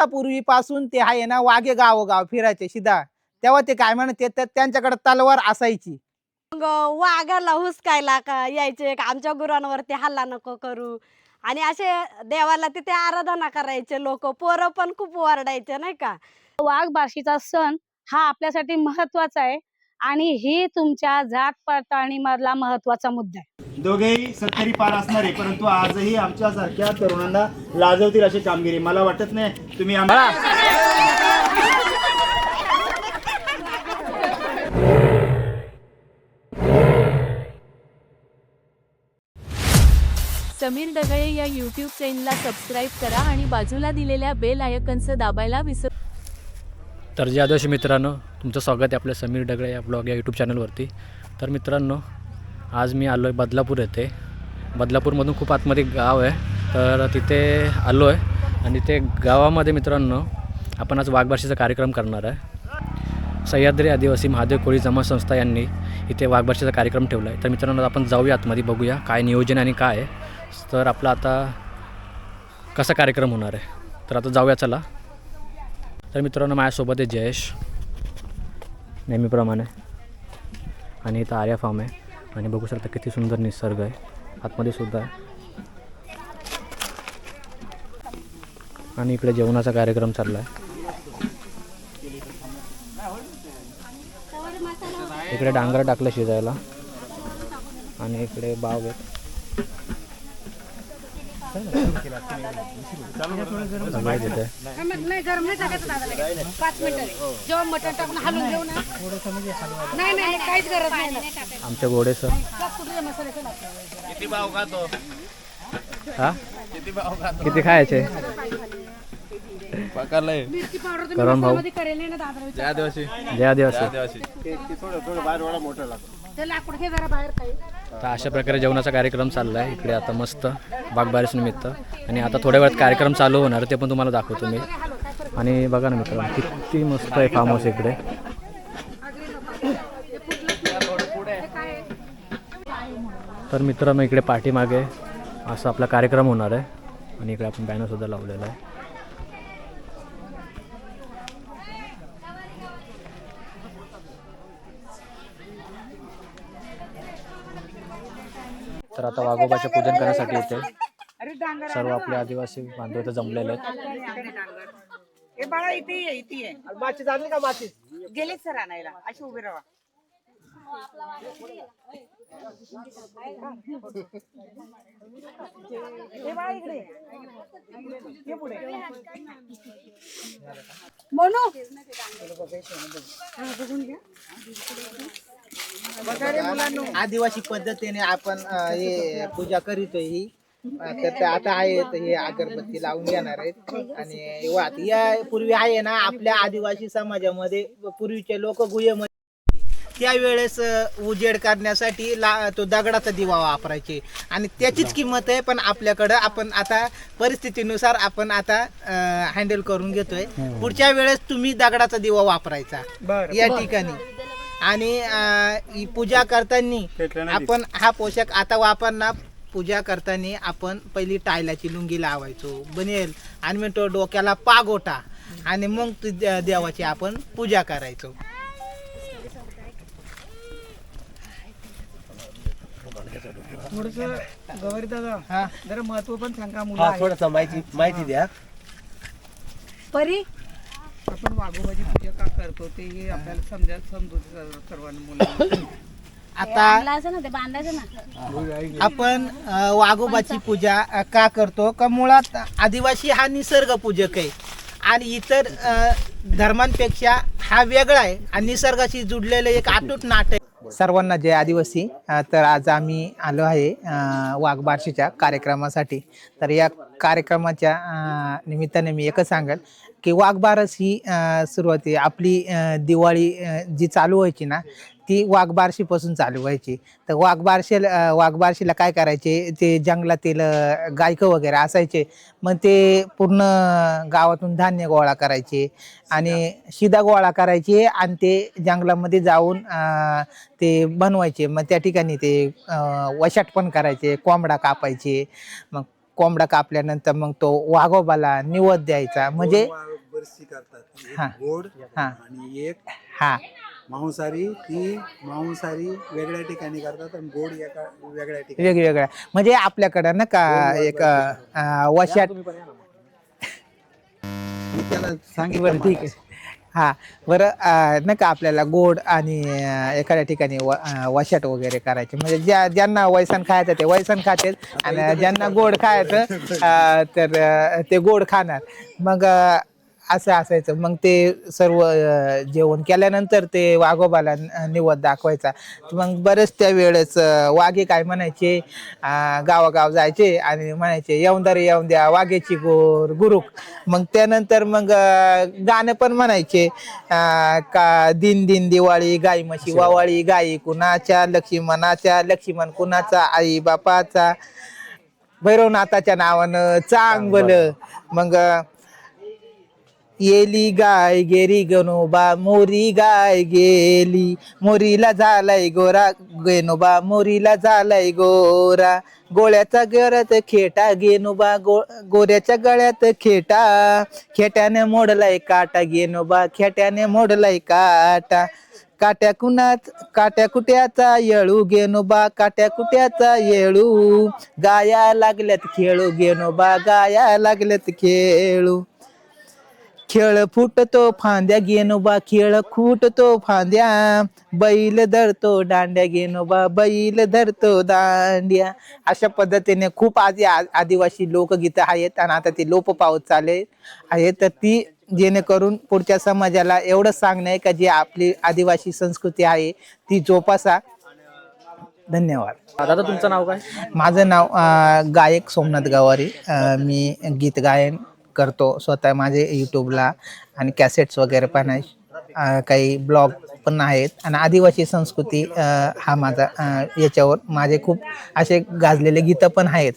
पूर्वीपासून ते आहे ना वाघे गावोगाव फिरायचे शिदा, तेव्हा ते काय म्हणते त्यांच्याकडे तलवार असायची. मग वाघाला हुसकायला का यायचे का आमच्या गुरांवरती हल्ला नको करू आणि असे देवाला तिथे आराधना करायचे लोक. पोरं पण खूप ओरडायचे नाही का. वाघबारशीचा सण हा आपल्यासाठी महत्वाचा आहे आणि ही तुमच्या जात पडताळणी मधला महत्वाचा मुद्दा आहे. दोघेही 70 पार असणारे परंतु आजही आमच्यासारख्या तरुणांना लाजवतील अशी कामगिरी मला वाटत नाही तुम्ही समीर डगळे या यूट्यूब चॅनलला सबस्क्राईब करा आणि बाजूला दिलेल्या बेल आयकॉनचं दाबायला विसरू. तर जे आदिवासी मित्रांनो, तुमचं स्वागत आहे आपल्या समीर डगळे या ब्लॉग या यूट्यूब चॅनलवरती. तर मित्रांनो, आज मी आलो आहे बदलापूर येथे. बदलापूरमधून खूप आतमध्ये गाव आहे, तर तिथे आलो आहे आणि ते गावामध्ये मित्रांनो आपण आज वाघबारशीचा कार्यक्रम करणार आहे. सह्याद्री आदिवासी महादेव कोळी जमा संस्था यांनी इथे वाघबारशीचा कार्यक्रम ठेवला आहे. तर मित्रांनो, आपण जाऊया आतमध्ये, बघूया काय नियोजन आणि काय आहे. तर आपला आता कसा कार्यक्रम होणार आहे, तर आता जाऊया चला. तर मित्रांनो, माझ्यासोबत आहे जयेश नेहमीप्रमाणे आणि इथं आर्या फार्म आहे आणि बघू शकता किती सुंदर निसर्ग आहे, आतमध्ये सुद्धा आहे. आणि इकडे जेवणाचा कार्यक्रम चालला आहे. इकडे डांगर टाकलं शिजायला आणि इकडे बाव आहे. आमच्या घोडे सर हा किती खायचे करण भाऊ. जय आदिवासी. तर अशा प्रकारे जेवणाचा कार्यक्रम चालला आहे इकडे आता मस्त वाघबारस निमित्त. आणि आता थोड्या वेळात कार्यक्रम चालू होणार, ते पण तुम्हाला दाखवतो मी. आणि बघा ना मित्रांनो, किती मस्त आहे फार्म हाऊस इकडे. तर मित्रांनो, इकडे पाठीमागे असा आपला कार्यक्रम होणार आहे आणि इकडे आपण बॅनर सुद्धा लावलेला आहे. तर आता वाघोबाचे पूजन करण्यासाठी येते सर्व आपले आदिवासी बांधव इथे जमलेले आहेत. हे बाळा इथे माची झाली का माची गेले सर आणायला अशी उभे राहा. हे बाळा इकडे ये पुढे म्हणू आदिवासी पद्धतीने आपण हे पूजा करीतोय ही. तर आता आहे हे अगरबत्ती लावून घेणार आहेत. आणि वात या पूर्वी आहे ना आपल्या आदिवासी समाजामध्ये पूर्वीचे लोक गुहेमध्ये त्यावेळेस उजेड करण्यासाठी तो दगडाचा दिवा वापरायचे आणि त्याचीच किंमत आहे. पण आपल्याकडं आपण आता परिस्थितीनुसार आपण आता हँडल करून घेतोय. पुढच्या वेळेस तुम्ही दगडाचा दिवा वापरायचा या ठिकाणी. आणि पूजा करताना आपण हा पोशाख आता वापरणार. पूजा करताना आपण पहिली टायलाची लुंगी लावायचो बनेल आणि मग तो डोक्याला पागोटा आणि मग देवाची आपण पूजा करायचो. थोडस गवारी दादा हा जरा महत्व पण सांगा मुला. थोडंसं माहिती द्या. परी आपण वाघोबाची पूजा का करतो ते हे आपल्याला समजू सर्वांना मुलांना. आता आपण वाघोबाची पूजा का करतो का मुळात आदिवासी हा निसर्ग पूजक आहे आणि इतर धर्मांपेक्षा हा वेगळा आहे आणि निसर्गाशी जुडलेलं एक अतूट नातं आहे. सर्वांना जय आदिवासी. तर आज आम्ही आलो आहे वाघबारशीच्या कार्यक्रमासाठी. तर या कार्यक्रमाच्या निमित्ताने मी एकच सांगेल की वाघबारस ही सुरुवाती आपली दिवाळी जी चालू व्हायची ना ती वाघबारशीपासून चालू व्हायची. तर वाघबारशीला काय करायचे, ते जंगलातील गायकं वगैरे असायचे, मग ते पूर्ण गावातून धान्य गोळा करायचे आणि शिदा गोळा करायचे आणि ते जंगलामध्ये जाऊन ते बनवायचे. मग त्या ठिकाणी ते वशाट पण करायचे, कोंबडा कापायचे. मग कोंबडा कापल्यानंतर मग तो वाघोबाला निवद द्यायचा. म्हणजे बरीचशी करतात एक हा. गोड हा. आणि एक हा मांसाहारी. ती मांसाहारी वेगळ्या ठिकाणी करतात आणि गोड एका वेगळ्या ठिकाणी. वेगवेगळ्या म्हणजे आपल्याकडं ना का एक वशाट मी त्याला सांगितलं बरं ठीक आहे. हा बरं नाही का आपल्याला गोड आणि एखाद्या ठिकाणी वशाट वगैरे करायचे म्हणजे ज्यांना वैसन खायचं ते वैसन खातील आणि ज्यांना गोड खायचं तर ते गोड खाणार. मग असं असायचं. मग ते सर्व जेवण केल्यानंतर ते वाघोबाला निवद दाखवायचा. मग बरेच त्या वेळेस वाघे काय म्हणायचे, गावागाव जायचे आणि म्हणायचे येऊन द्या वाघेची गोर गुरुक. मग त्यानंतर मग गाणं पण म्हणायचे का दिन दिन दिवाळी गाई म्हशी वावाळी गाई कुणाच्या लक्ष्मण कुणाचा आई बापाचा भैरवनाथाच्या नावानं चांगलं. मग येली गाय गेरी गणोबा मोरी गाय गेली मोरीला झालाय गोरा गेनोबा मोरीला झालाय गोरा गोळ्याचा गळ्यात खेटा गेनोबा गोऱ्याच्या गळ्यात खेट्याने मोडलाय काटा गेनोबा खेट्याने मोडलाय काटा काट्या कुट्याचा येळू गेनोबा काट्या कुट्याचा येळू गाया लागल्यात खेळू गेनोबा गाया लागल्यात खेळू खेळ फुटतो फांद्या गेनोबा खेळ फुटतो फांद्या बैल धरतो दांड्या गेनोबा बैल धरतो दांड्या. अशा पद्धतीने खूप आदिवासी लोकगीतं आहेत आणि आता ती लोप पावत चालले आहे. तर ती जेणेकरून पुढच्या समाजाला एवढं सांगणं आहे का जी आपली आदिवासी संस्कृती आहे ती जोपासा. धन्यवाद. दादा तुमचं नाव काय? माझं नाव गायक सोमनाथ गवारी. मी गीत गायन करतो स्वतः. माझे यूट्यूबला आणि कॅसेट्स वगैरे पण आहे, काही ब्लॉग पण आहेत आणि आदिवासी संस्कृती हा माझा याच्यावर माझे खूप असे गाजलेले गीतं पण आहेत.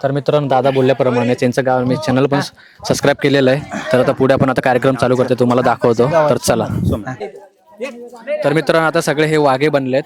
तर मित्रांनो दादा बोलल्याप्रमाणे त्यांचं गाव मी चॅनल पण सबस्क्राईब केलेलं आहे. तर आता पुढे आपण आता कार्यक्रम चालू करते तुम्हाला दाखवतो. तर चला. तर मित्रांनो आता सगळे हे वाघे बनलेत.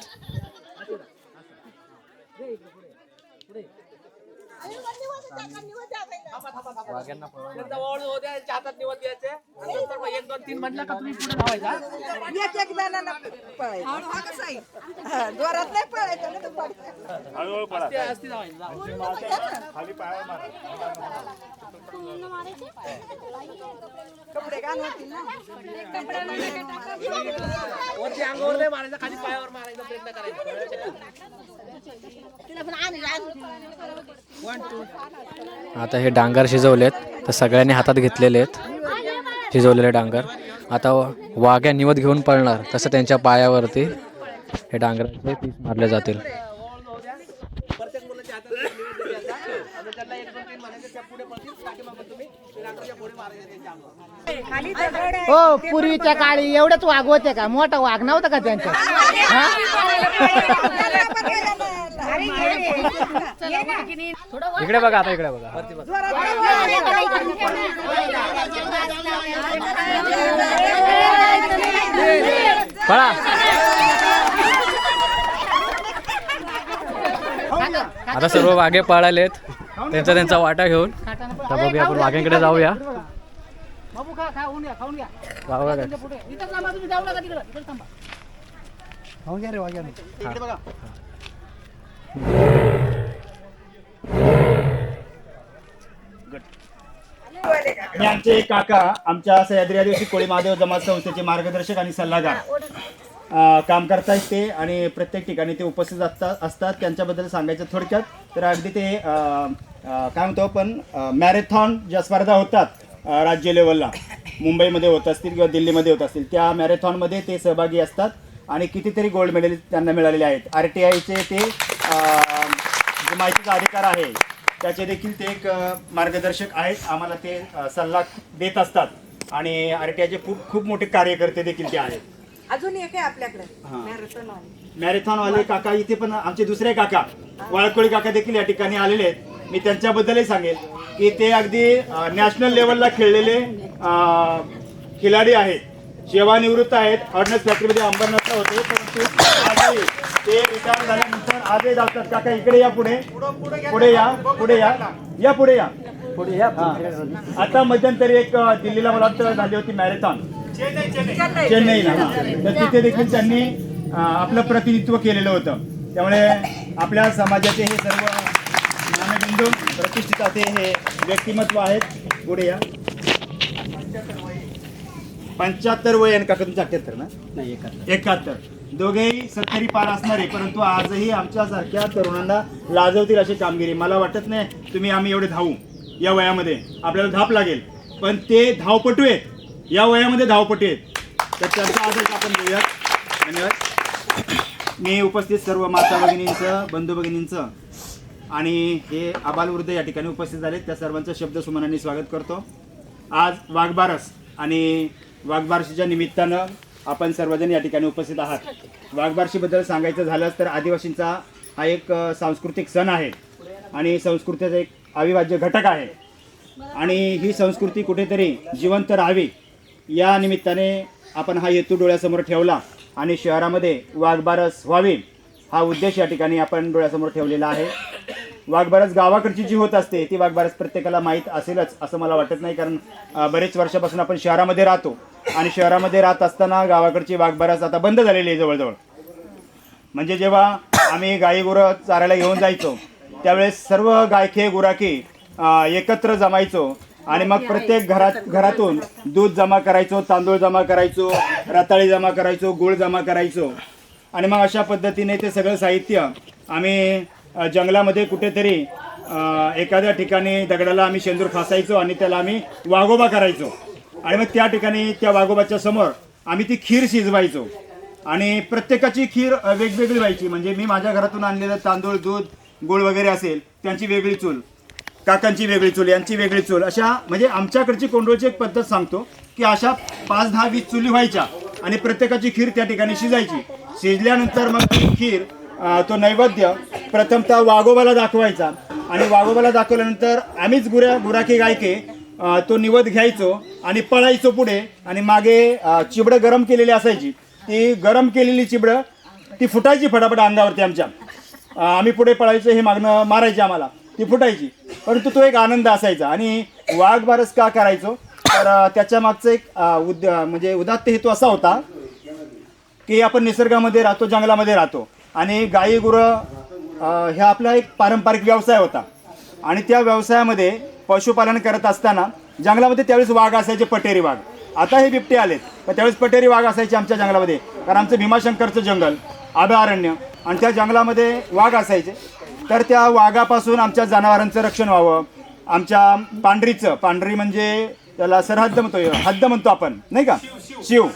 आता हे डांगर शिजवलेत तर सगळ्यांनी हातात घेतलेले आहेत शिजवलेले डांगर. आता वाघ्या निवद घेऊन पळणार तसं त्यांच्या पायावरती हे डांगराचे पीस मारले जातील. हो पूर्वीच्या काळी एवढंच वाघ होते का? मोठा वाघ नव्हता का त्यांचा? इकडे बघा आता इकडे बघा. पळा. आता सर्व वाघे पळालेत त्यांचा वाटा घेऊन. तर बघूया आपण वाघ्यांकडे जाऊया. आणि आमचे काका आमच्या सह्याद्री आदिवासी कोळी महादेव जमात संस्थेचे मार्गदर्शक आणि सल्लागार काम करतायत ते. आणि प्रत्येक ठिकाणी ते उपस्थित असतात. त्यांच्याबद्दल सांगायचं थोडक्यात तर अगदी ते काय म्हणतो आपण मॅरेथॉन ज्या स्पर्धा होतात राज्य लेवलला मुंबईमध्ये होत असतील किंवा दिल्लीमध्ये होत असतील त्या मॅरेथॉनमध्ये ते सहभागी असतात आणि कितीतरी गोल्ड मेडल त्यांना मिळालेले आहेत. RTIचे ते जे माहितीचा अधिकार आहे त्याचे देखील ते एक मार्गदर्शक आहेत. आम्हाला ते सल्ला देत असतात आणि RTIचे खूप मोठे कार्यकर्ते देखील ते आहेत. अजून एक आहे आपल्याकडे मॅरेथॉनवाले काका इथे पण आमचे दुसरे काका वाळकोळी काका देखील या ठिकाणी आलेले आहेत. मी त्यांच्याबद्दलही सांगेल की ते अगदी नॅशनल लेवलला खेळलेले खिलाडी आहेत. सेवानिवृत्त आहेत. ऑर्डनन्स फॅक्टरीमध्ये अंबरनाथला होते परंतु आजही ते रिटायर झाल्यानंतर आजही जातात. काका इकडे या पुढे या पुढे या आता मध्यंतरी एक दिल्लीला मला वाटतं झाली होती मॅरेथॉन चेन्नईला, तर तिथे देखील त्यांनी आपलं प्रतिनिधित्व केलेलं होतं. त्यामुळे आपल्या समाजाचे हे सर्व नामबिंदू प्रतिष्ठित असे हे व्यक्तिमत्व आहेत. पुढे या. 75 वय आणि काका तुमचं 78 ना? नाही 71. दोघेही 70 पार असणारे, परंतु आजही आमच्यासारख्या तरुणांना लाजवतील अशी कामगिरी. मला वाटत नाही आम्ही एवढे धावू या वयामध्ये, आपल्याला धाप लागेल, पण ते धावपटू आहेत, या वयामध्ये धावपटू आहेत. तर त्यांचा आदर आपण घेऊयात. धन्यवाद. मी उपस्थित सर्व माता भगिनींचं, बंधू भगिनींचं आणि हे आबालवृद्ध या ठिकाणी उपस्थित झाले त्या सर्वांचं शब्दसुमनांनी स्वागत करतो. आज वाघबारस आणि वाघबारशीच्या निमित्तानं आपण सर्वजण या ठिकाणी उपस्थित आहात. वाघबारशीबद्दल सांगायचं झालंच तर आदिवासींचा हा एक सांस्कृतिक सण आहे आणि संस्कृतीचा एक अविभाज्य घटक आहे आणि ही संस्कृती कुठेतरी जिवंत राहावी या निमित्ताने आपण हा हेतू डोळ्यासमोर ठेवला आणि शहरामध्ये वाघबारस व्हावी हा उद्देश या ठिकाणी आपण डोळ्यासमोर ठेवलेला आहे. वाघबारस गावाकडची जी होत असते ती वाघबारस प्रत्येकाला माहीत असेलच असं मला वाटत नाही, कारण बरेच वर्षापासून आपण शहरामध्ये राहतो आणि शहरामध्ये राहत असताना गावाकडची वाघबारस आता बंद झालेली आहे जवळजवळ. म्हणजे जेव्हा आम्ही गाई गुरं चारायला घेऊन जायचो त्यावेळेस सर्व गायखे गुराखी एकत्र जमायचो आणि मग प्रत्येक घरातून दूध जमा करायचो, तांदूळ जमा करायचो, रताळी जमा करायचो, गूळ जमा करायचो आणि मग अशा पद्धतीने ते सगळं साहित्य आम्ही जंगलामध्ये कुठेतरी एखाद्या ठिकाणी दगडाला आम्ही शेंदूर फासायचो आणि त्याला आम्ही वाघोबा करायचो आणि मग त्या ठिकाणी त्या वाघोबाच्या समोर आम्ही ती खीर शिजवायचो आणि प्रत्येकाची खीर वेगवेगळी व्हायची. म्हणजे मी माझ्या घरातून आणलेलं तांदूळ, दूध, गूळ वगैरे असेल त्यांची वेगळी चूल, काकांची वेगळी चूल, यांची वेगळी चूल, अशा म्हणजे आमच्याकडची कोंडोळची एक पद्धत सांगतो की अशा 5, 10, 20 चुली व्हायच्या आणि प्रत्येकाची खीर त्या ठिकाणी शिजायची. शिजल्यानंतर मग ती खीर तो नैवेद्य प्रथमतः वाघोबाला दाखवायचा आणि वाघोबाला दाखवल्यानंतर आम्हीच गुराखी गायके तो निवद घ्यायचो आणि पळायचो पुढे आणि मागे चिबडं गरम केलेली असायची. ती गरम केलेली चिबडं ती फुटायची फटाफट अंगावरती आमच्या. आम्ही पुढे पळायचो, हे मागणं मारायचे आम्हाला, ती फुटायची. परंतु तो एक आनंद असायचा. आणि वाघबारस का करायचो तर त्याच्या मागचं एक म्हणजे उदात्त हेतू असा होता की आपण निसर्गामध्ये राहतो, जंगलामध्ये राहतो आणि गाई गुरं हे आपला एक पारंपरिक व्यवसाय होता आणि त्या व्यवसायामध्ये पशुपालन करत असताना जंगलामध्ये त्यावेळेस वाघ असायचे, पटेरी वाघ. आता हे बिबटे आलेत, पण त्यावेळेस पटेरी वाघ असायचे आमच्या जंगलामध्ये, कारण आमचं भीमाशंकरचं जंगल, अभयारण्य आणि त्या जंगलामध्ये वाघ असायचे. तर त्या वाघापासून आमच्या जनावरांचं रक्षण व्हावं, आमच्या पांढरी म्हणजे त्याला सरहद्द हद्द म्हणतो आपण नाही का, शिव,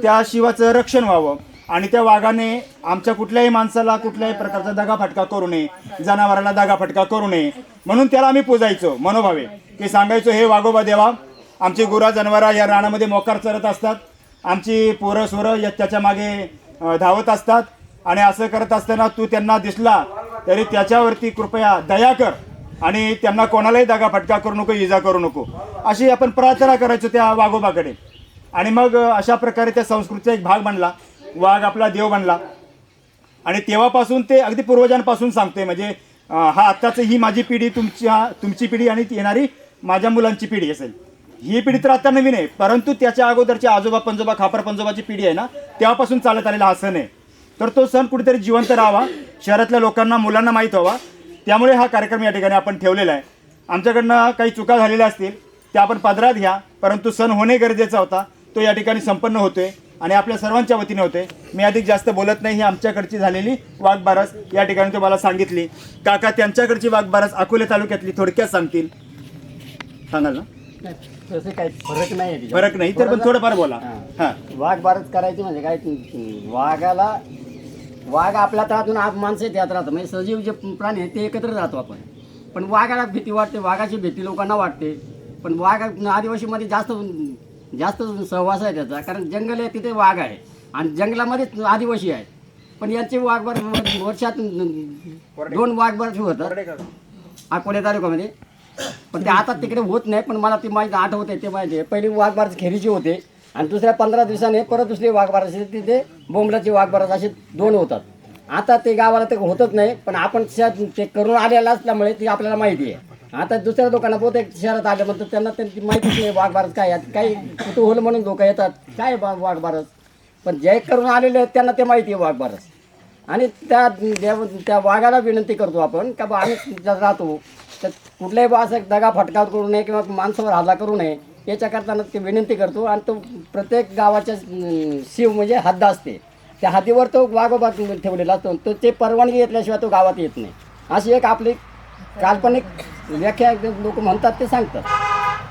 त्या शिवाचं रक्षण व्हावं आणि त्या वाघाने आमच्या कुठल्याही माणसाला कुठल्याही प्रकारचा दगाफटका करू नये, जनावरांना दगाफटका करू नये म्हणून त्याला आम्ही पूजायचो मनोभावे. की सांगायचो, हे वाघोबा देवा, आमची गुरा जनावरं या रानामध्ये मोकार चरत असतात, आमची पोरं सोरं त्याच्या मागे धावत असतात आणि असं करत असताना तू त्यांना दिसला तरी त्याच्यावरती कृपया दया कर आणि त्यांना कोणालाही दगाफटका करू नको, इजा करू नको, अशी आपण प्रार्थना करायचो त्या वाघोबाकडे. आणि मग अशा प्रकारे त्या संस्कृतीचा एक भाग बनला, वाघ आपला देव बनला. आणि तेव्हापासून ते अगदी पूर्वजांपासून सांगतोय, म्हणजे हा आत्ताचं ही माझी पिढी, तुमची पिढी आणि येणारी माझ्या मुलांची पिढी असेल. ही पिढी तर आता नवीन आहे, परंतु त्याच्या अगोदरची आजोबा पंजोबा, खापर पंजोबाची पिढी आहे ना, तेव्हापासून चालत आलेला हा सण आहे. तर तो सण कुठेतरी जिवंत राहावा, शहरातल्या लोकांना, मुलांना माहीत व्हावा, त्यामुळे हा कार्यक्रम या ठिकाणी आपण ठेवलेला आहे. आमच्याकडनं काही चुका झालेल्या असतील त्या आपण पदरात घ्या, परंतु सण होणे गरजेचा होता, तो या ठिकाणी संपन्न होतोय आणि आपल्या सर्वांच्या वतीने होते. मी अधिक जास्त बोलत नाही. ही आमच्याकडची झालेली वाघबारस या ठिकाणी तुम्हाला सांगितली. काका त्यांच्याकडची वाघबारस अकोले तालुक्यातली थोडक्यात सांगतील, सांगाल ना? तसं काही फरक नाही, फरक नाही तर पण थोडंफार बोला. हां, वाघबारस करायची म्हणजे काय, वाघ आपल्या तळातून माणसं त्यात राहतं, म्हणजे सजीव जे प्राणी आहेत ते एकत्र राहतो आपण. पण वाघाला भीती वाटते, वाघाची भीती लोकांना वाटते. पण वाघ आदिवासीमध्ये जास्त सहवास आहे त्याचा, कारण जंगल आहे तिथे वाघ आहे आणि जंगलामध्येच आदिवासी आहे. पण यांचे वाघबार वर्षात 2 वाघबार होतात अकोले तालुक्यामध्ये, पण ते आता तिकडे होत नाही. पण मला ती माहिती आठवते, ते माहिती आहे. पहिली वाघबारस खेरीची होते आणि दुसऱ्या 15 दिवसाने परत दुसरी वाघबारस तिथे बोंबलाची वाघबारस असे 2 होतात. आता ते गावाला ते होतच नाही, पण आपण ते करून आलेलं असल्यामुळे ती आपल्याला माहिती आहे आता दुसऱ्या लोकांना बहुतेक शहरात आल्यानंतर त्यांना त्यांची माहितीच नाही वाघबारस काय आहे. काही कुतूहल म्हणून लोक येतात काय वाघबारस, पण जे करून आलेले आहेत त्यांना ते माहिती आहे वाघबारस. आणि त्या वाघाला विनंती करतो आपण का बा आम्ही ज्यात राहतो तर कुठल्याही बा असं दगा फटका करू नये किंवा माणसावर हल्ला करू नये याच्याकरता ते विनंती करतो. आणि तो प्रत्येक गावाच्या शिव म्हणजे हद्द असते, त्या हद्दीवर तो वाघोबा ठेवलेला असतो. तो ते परवानगी घेतल्याशिवाय तो गावात येत नाही, अशी एक आपली काल्पनिक व्याख्या लोक म्हणतात ते सांगतात.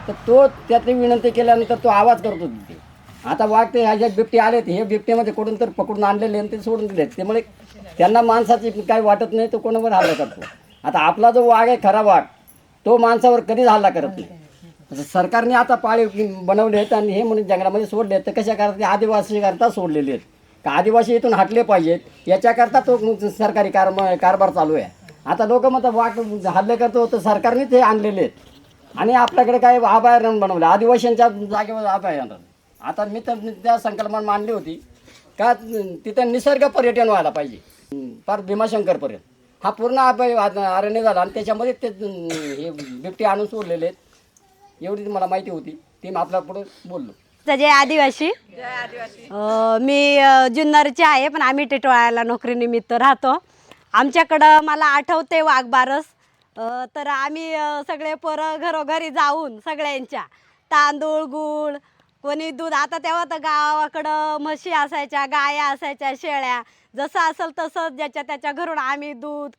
तर तो त्यातली विनंती केल्यानंतर तो आवाज करतो तिथे. आता वाघ ते ह्या बिबटे आलेत, हे बिबटेमध्ये कुठून तर पकडून आणलेले आणि ते सोडून दिलेत, त्यामुळे त्यांना माणसाची काही वाटत नाही, तो कोणावर हल्ला करतो. आता आपला जो वाघ आहे खरा वाघ तो माणसावर कधीच हल्ला करत नाही. सरकारने आता पाळीव बनवले आहेत आणि हे म्हणून जंगलामध्ये सोडले आहेत. तर कशा करता ते आदिवासीकरता सोडलेले आहेत का आदिवासी इथून हटले पाहिजेत याच्याकरता तो सरकारी कारभार चालू आहे. आता लोक म्हणतात वाघ हल्ले करतो तर सरकारनेच हे आणलेले आहेत. आणि आपल्याकडे काय अभयारण्य बनवलं आदिवासींच्या जागेवर अभयारण्य. आता मी तर त्या संकल्पना मांडली होती का तिथं निसर्ग पर्यटन व्हायला पाहिजे, फार भीमाशंकर पर्यंत हा पूर्ण अरण्य झाला आणि त्याच्यामध्ये ते हे बिबटे आणून सोडलेले आहेत. एवढी मला माहिती होती, ती मी आपल्या पुढे बोललो. जय आदिवासी. मी जुन्नरची आहे, पण आम्ही टिटवाळ्याला नोकरीनिमित्त राहतो. आमच्याकडं मला आठवते वाघबारस. तर आम्ही सगळे पोरं घरोघरी जाऊन सगळ्यांच्या तांदूळ गूळ कोणी दूध, आता तेव्हा तर गावाकडं म्हशी असायच्या, गाया असायच्या, शेळ्या, जसं असेल तसं ज्याच्या त्याच्या घरून आम्ही दूध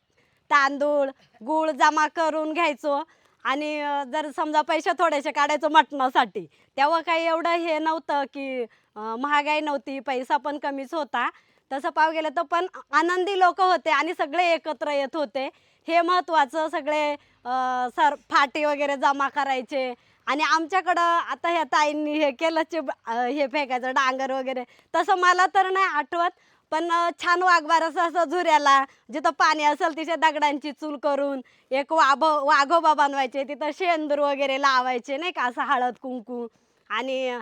तांदूळ गूळ जमा करून घ्यायचो. आणि जर समजा पैसे थोडेसे काढायचो मटणासाठी, तेव्हा काही एवढं हे नव्हतं की महागाई नव्हती, पैसा पण कमीच होता. तसं पाव गेलं तर पण आनंदी लोक होते आणि सगळे एकत्र येत होते, हे महत्त्वाचं. सगळे फाटी वगैरे जमा करायचे. आणि आमच्याकडं आता ह्या ताईंनी हे केलं हे फेकायचं डांगर वगैरे, तसं मला तर नाही आठवत. पण छान वाघबारस असं झुऱ्याला जिथं पाणी असेल तिथे दगडांची चूल करून एक वाघोबा बनवायचे, तिथं शेंदूर वगैरे लावायचे नाही का, असं हळद कुंकू. आणि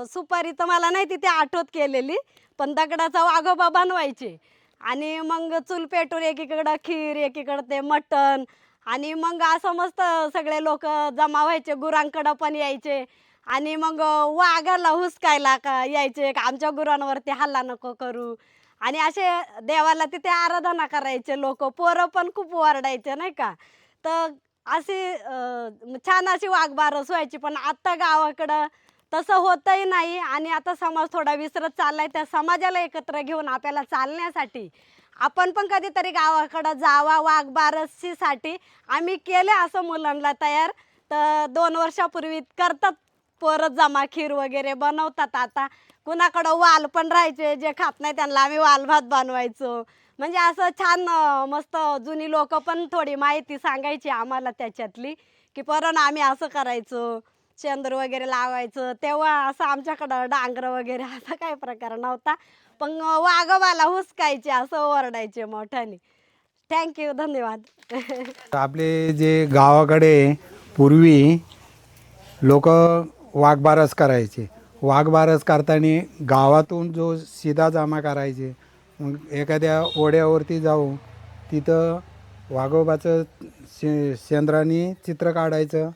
सुपारी तर मला नाही तिथे आठवत केलेली, पण दगडाचा वाघोबा बनवायचे. आणि मग चूल पेटून एकीकडं खीर एकीकडं ते मटण. आणि मग असं मस्त सगळे लोक जमा व्हायचे, गुरांकडं पण यायचे. आणि मग वाघाला हुसकायला यायचे, आमच्या गुरांवरती हल्ला नको करू. आणि असे देवाला तिथे आराधना करायचे लोक, पोरं पण खूप ओरडायचे नाही का. तर अशी छान अशी वाघबारस व्हायची. पण आत्ता गावाकडं तसं होतही नाही. आणि आता समाज थोडा विसरत चाललाय. त्या समाजाला एकत्र घेऊन आपल्याला चालण्यासाठी आपण पण कधीतरी गावाकडं जावा. वाघबारसीसाठी आम्ही केले असं मुलांना तयार. तर 2 वर्षापूर्वी करतात पोरं जमा, खीर वगैरे बनवतात. आता कुणाकडं वाल पण राहायचे, जे खात नाही त्यांना आम्ही वाल भात बनवायचो. म्हणजे असं छान मस्त जुनी लोक पण थोडी माहिती सांगायची आम्हाला त्याच्यातली, की पोरांनो आम्ही असं करायचो, शेंदूर वगैरे लावायचं. तेव्हा असं आमच्याकडं डांगर वगैरे असा काही प्रकार नव्हता. पण वाघोबाला हुसकायचे, असं ओरडायचे मोठ्याने. थँक्यू, धन्यवाद. आपले जे गावाकडे पूर्वी लोक वाघबारस करायचे. वाघबारस करताना गावातून जो शिदा जमा करायचे, मग एखाद्या ओढ्यावरती जाऊन तिथं वाघोबाचं शेंद्राने चित्र काढायचं,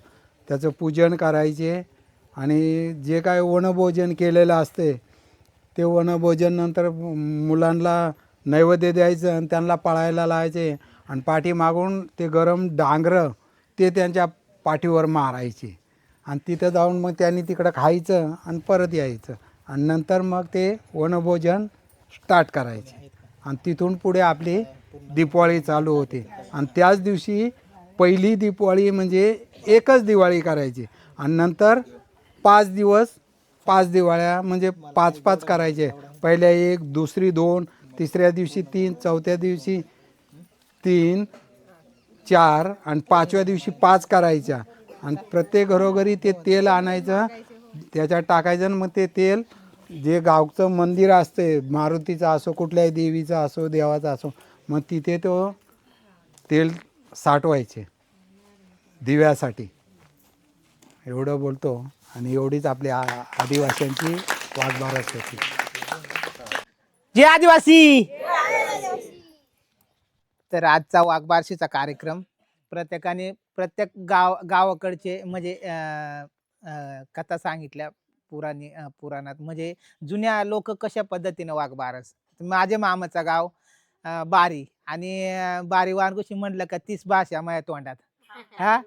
त्याचं पूजन करायचे. आणि जे काय वनभोजन केलेलं असते ते वनभोजन नंतर मुलांना नैवेद्य द्यायचं आणि त्यांना पळायला लावायचे. आणि पाठीमागून ते गरम डांगरं ते त्यांच्या पाठीवर मारायचे. आणि तिथं जाऊन मग त्यांनी तिकडं खायचं आणि परत यायचं. आणि नंतर मग ते वनभोजन स्टार्ट करायचे. आणि तिथून पुढे आपली दीपावली चालू होते. आणि त्याच दिवशी पहिली दीपावली म्हणजे एकच दिवाळी करायची. आणि नंतर 5 दिवस 5 दिवाळ्या म्हणजे 5-5 करायचे. पहिल्या 1, दुसरी 2, तिसऱ्या दिवशी 3, चौथ्या दिवशी 3, 4 आणि 5व्या दिवशी 5 करायच्या. आणि प्रत्येक घरोघरी ते तेल आणायचं, त्याच्यात टाकायचं. आणि मग ते तेल जे गावचं मंदिर असते, मारुतीचं असो कुठल्याही देवीचं असो देवाचं असो, मग तिथे तो तेल साठवायचे दिव्यासाठी. एवढं बोलतो. आणि एवढीच आपल्या आदिवासींची वाघबारस होती. जय आदिवासी. तर आजचा वाघबारशीचा कार्यक्रम प्रत्येकाने प्रत्येक गावाकडचे म्हणजे कथा सांगितल्या पुराणात म्हणजे जुन्या लोक कशा पद्धतीने वाघबारस. माझे मामाचं गाव बारी आणि बारी वारगुशी म्हटलं का 30 भाषा माझ्या तोंडात. हा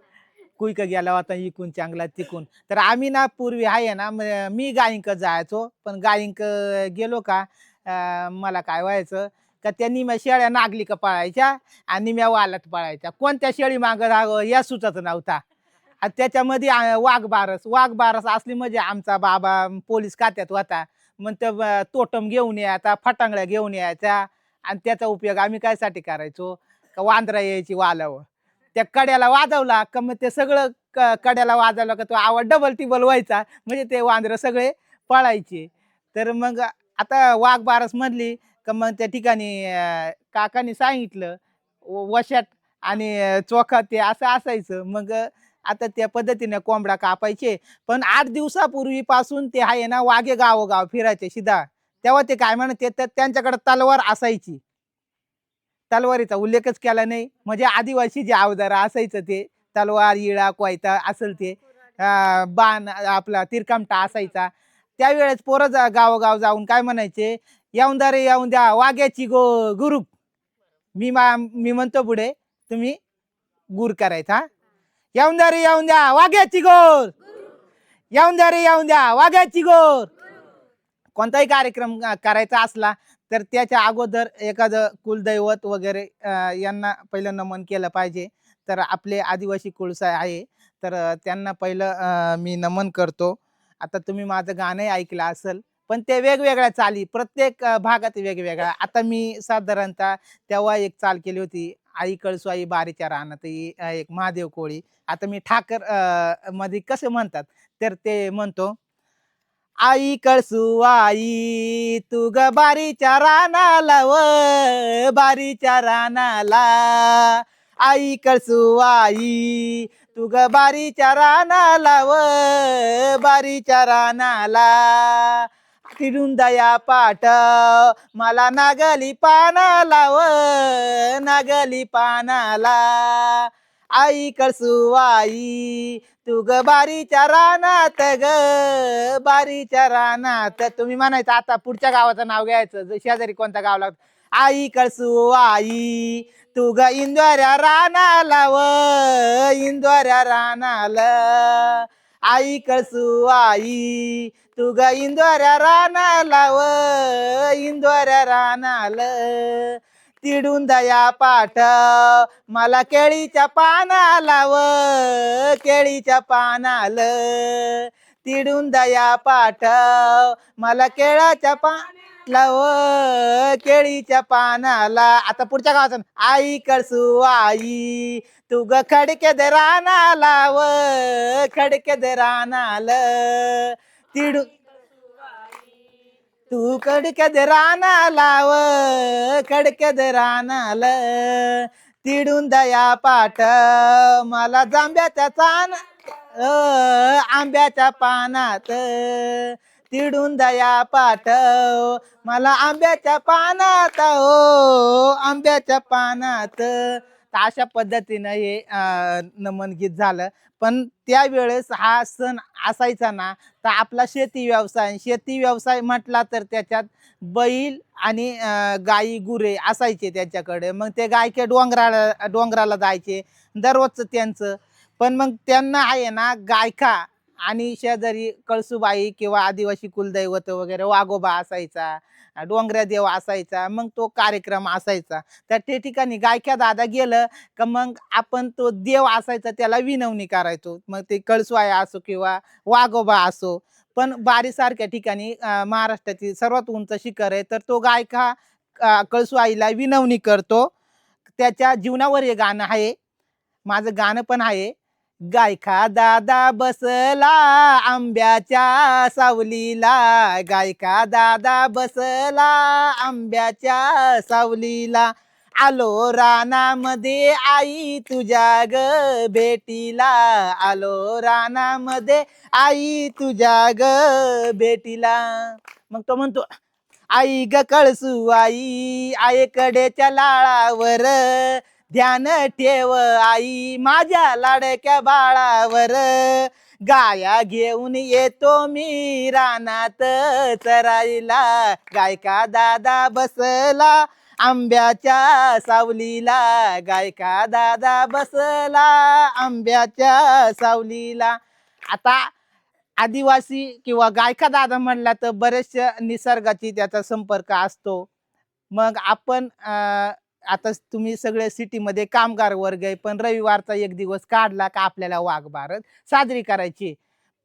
कुईक गेला होता इकून चांगला तिकून. तर आम्ही ना पूर्वी आहे ना मी गायंक जायचो पण गायंक गेलो का मला काय व्हायचं का त्यांनी मग शेळ्या नागली का पळायच्या आणि मी वालात पळायच्या. कोणत्या शेळी मागं राहावं या सुचत नव्हता. आणि त्याच्यामध्ये वाघबारस असली म्हणजे आमचा बाबा पोलीस खात्यात होता. मग ते तोटम घेऊन यायचा, फटांगड्या घेऊन यायच्या आणि त्याचा उपयोग आम्ही कायसाठी करायचो का वांद्रा यायची वालावं. त्या कड्याला वाजवला का मग ते सगळं कड्याला वाजवला का तो आवाज डबल टिबल व्हायचा म्हणजे ते वांद्र सगळे पळायचे. तर मग आता वाघबारस म्हणली का मग त्या ठिकाणी काकांनी सांगितलं वशाट आणि चोखा ते असं असायचं. मग आता त्या पद्धतीने कोंबडा कापायचे. पण 8 दिवसापूर्वीपासून ते आहे ना वाघे गावोगाव फिरायचे शिदा. तेव्हा ते काय म्हणते तर त्यांच्याकडे तलवार असायची. तलवारीचा उल्लेखच केला नाही. म्हणजे आदिवासी जे अवजार असायचं ते तलवार, इळा, कोयता असेल ते बाण आपला तिरकामटा असायचा. त्यावेळेस पोरं गावोगाव जाऊन काय म्हणायचे, येऊन द्या रे येऊन द्या वाघ्याची गुरुप. मी म्हणतो पुढे तुम्ही गुर करायचा. येऊन द्या रे येऊन द्या वाघ्याची गोर. येऊन द्या रे येऊन द्या वाघ्याची गोर. कोणताही कार्यक्रम करायचा असला तर त्याच्या अगोदर एखादं कुलदैवत वगैरे यांना पहिलं नमन केलं पाहिजे. तर आपले आदिवासी कुळसा आहे तर त्यांना पहिलं मी नमन करतो. आता तुम्ही माझं गाणंही ऐकलं असेल पण ते वेगवेगळ्या चाली प्रत्येक भागात वेगवेगळ्या. आता मी साधारणतः तेव्हा एक चाल केली होती आई कळसू आई बारीच्या रानात ही एक महादेव कोळी. आता मी ठाकर मध्ये कसे म्हणतात तर ते म्हणतो, आई कळसू आई तू ग बारीच्या रानाला व बारीच्या रानाला. आई कळसू आई तू ग बारीच्या रानाला व बारीच्या रानाला. तिडून दया पाठ मला नागली पानाला व नागली पानाला. आई कळसू आई तू ग बारीच्या रानात ग बारीच्या रानात. तुम्ही म्हणायचं आता पुढच्या गावाचं नाव घ्यायचं शेजारी कोणता गाव लागतो. आई कळसू आई तू ग इंदोऱ्या रानाला व इंदोऱ्या रानाला. आई कळसू आई तू ग इंदोऱ्या रानाला व इंदोऱ्या रानाला. तिडून दया पाठ मला केळीच्या पानाला व केळीच्या पानाला. तिडून दया पाठ मला केळाच्या पानाला व केळीच्या पानाला. आता पुढच्या गावाचं, आई कळसू आई तू ग खडके दे रानाला व खडके दे रानाला. तिडून तू खडके दे रानाला व खडके दे रानाला. तिडून दया पाठ मला जांब्याच्या आंब्याच्या पानात. तिडून दया पाठ मला आंब्याच्या पानात हो आंब्याच्या पानात. अशा पद्धतीनं हे नमन गीत झालं. पण त्यावेळेस हा सण असायचा ना तर आपला शेती व्यवसाय म्हटला तर त्याच्यात बैल आणि गाई गुरे असायचे त्याच्याकडे. मग ते गायके डोंगराला जायचे दररोजचं त्यांचं. पण मग त्यांना आहे ना गायका आणि शेजारी कळसूबाई किंवा आदिवासी कुलदैवत वगैरे वाघोबा असायचा, डोंगऱ्या देव असायचा. मग तो कार्यक्रम असायचा. तर ते ठिकाणी गायक्या दादा गेलं का मग आपण तो देव असायचा त्याला विनवणी करायचो. मग ते कळसूबाई असो किंवा वाघोबा असो. पण बारीसारख्या ठिकाणी महाराष्ट्राची सर्वात उंच शिखर आहे तर तो गायका कळसूबाईला विनवणी करतो. त्याच्या जीवनावर हे गाणं आहे. माझं गाणं पण आहे. गायका दादा बसला आंब्याच्या सावलीला. गायका दादा बसला आंब्याच्या सावलीला. आलो रानामध्ये आई तुझ्या ग भेटीला. आलो रानामध्ये आई तुझ्या ग भेटीला. मग तो म्हणतो, आई ग कळसू आई आईकडेच्या लाळावर ध्यान ठेव आई माझ्या लाडक्या बाळावर, गाया घेऊन येतो मी रानात चरायला, गायका दादा बसला आंब्याच्या सावलीला, गायका दादा बसला आंब्याच्या सावलीला. आता आदिवासी किंवा गायका दादा म्हणला तर बरेचशा निसर्गाची त्याचा संपर्क असतो. मग आपण आता तुम्ही सगळे सिटीमध्ये कामगार वर्ग आहे, पण रविवारचा एक दिवस काढला का आपल्याला वाघबारस साजरी करायची.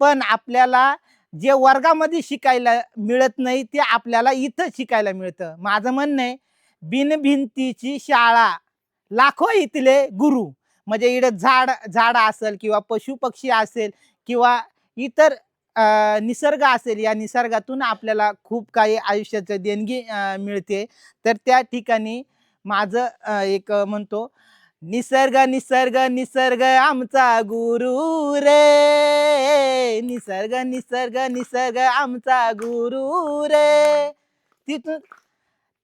पण आपल्याला जे वर्गामध्ये शिकायला मिळत नाही ते आपल्याला इथं शिकायला मिळतं. माझं म्हणणं आहे, बिनभिंतीची शाळा लाखो इथले गुरु. म्हणजे इकडं झाड असेल किंवा पशु पक्षी असेल किंवा इतर निसर्ग असेल, या निसर्गातून आपल्याला खूप काही आयुष्याचं देणगी मिळते. तर त्या ठिकाणी माझं एक म्हणतो, निसर्ग निसर्ग निसर्ग आमचा गुरु रे, निसर्ग निसर्ग निसर्ग आमचा गुरु रे, तिथून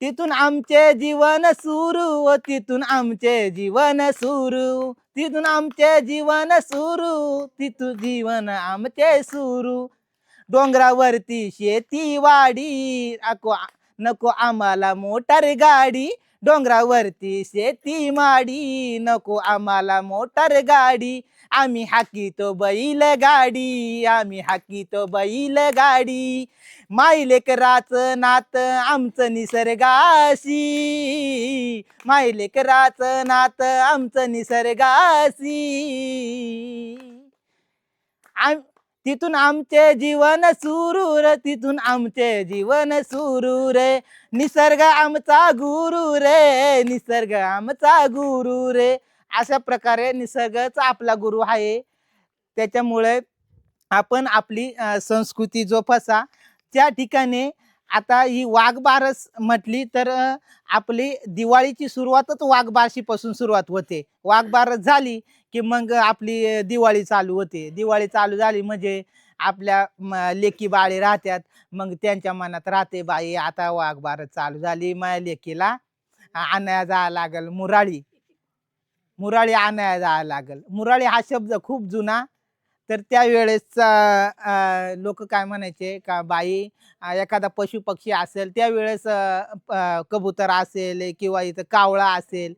तिथून आमचे जीवन सुरू, तिथून आमचे जीवन सुरू, तिथून आमचे जीवन सुरू, तिथून जीवन आमचे सुरू. डोंगरावरती शेती वाडी, नको आम्हाला मोटार गाडी, डोंगरावरती शेती माडी, नको आम्हाला मोटार गाडी, आम्ही हाकीतो बैल गाडी, आम्ही हाकीतो बैल गाडी. मायलेकराचं नात आमचं निसर्गाशी, मायलेकराचं नात आमचं निसर्गाशी, तिथून आमचे जीवन सुरू रे, तिथून आमचे जीवन सुरू रे, निसर्ग आमचा गुरु रे, निसर्ग आमचा गुरु रे. अशा प्रकारे निसर्गच आपला गुरु आहे. त्याच्यामुळे आपण आपली संस्कृती जोपासा. त्या ठिकाणी आता ही वाघबारस म्हटली तर आपली दिवाळीची सुरुवातच वाघबारशीपासून सुरुवात होते. वाघबारस झाली की मग आपली दिवाळी चालू होते. दिवाळी चालू झाली म्हणजे आपल्या लेकी बाळे राहतात, मग त्यांच्या मनात राहते, बाई आता वाघबारस चालू झाली, माझ्या लेकीला आणायला जायला लागल मुराळी, मुराळी आणायला जायला लागल. मुराळी हा शब्द खूप जुना. तर त्यावेळेस लोक काय म्हणायचे का, बाई एखादा पशु पक्षी असेल त्यावेळेस कबूतर असेल किंवा इथं कावळा असेल,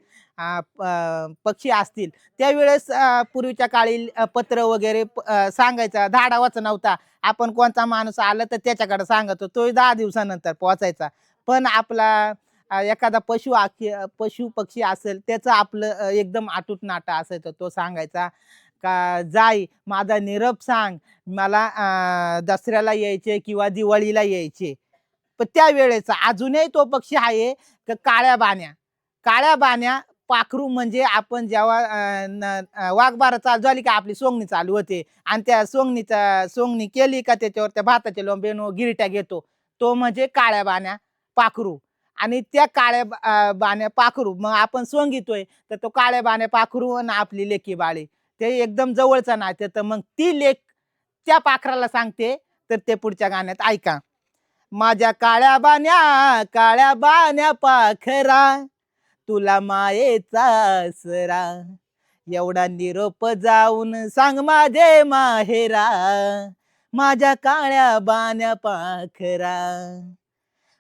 पक्षी असतील त्यावेळेस पूर्वीच्या काळी पत्र वगैरे सांगायचा, धाडावाच नव्हता. आपण कोणता माणूस आला तर त्याच्याकडे सांगतो, तो 10 दिवसानंतर पोहोचायचा. पण आपला एखादा पशु पक्षी असेल त्याचं आपलं एकदम आटूट नाटा असायचं. तो सांगायचा का, जाई माझा निरोप सांग, मला दसऱ्याला यायचे किंवा दिवाळीला यायचे. पण त्यावेळेचा अजूनही तो पक्षी आहे का, काळ्या बाण्या. काळ्या बाण्या पाखरू म्हणजे आपण जेव्हा वाघबारस चालू झाली का आपली सोंगणी चालू होते, आणि त्या सोंगणी केली का त्याच्यावर त्या भाताचे लोंबे गिरट्या घेतो, तो म्हणजे काळ्या बाण्या पाखरू. आणि त्या काळ्या बाण्या पाखरू मग आपण सोंगितोय तर तो काळ्या बाण्या पाखरू आणि आपली लेकी बाळी ते एकदम जवळचं नाते. तर मग ती लेक त्या पाखराला सांगते. तर ते पुढच्या गाण्यात ऐका. माझ्या काळ्या बाण्या पाखरा, तुला मायेचा आसरा, एवढा निरोप जाऊन सांग माझे माहेरा, माझ्या काळ्या बाण्या पाखरा,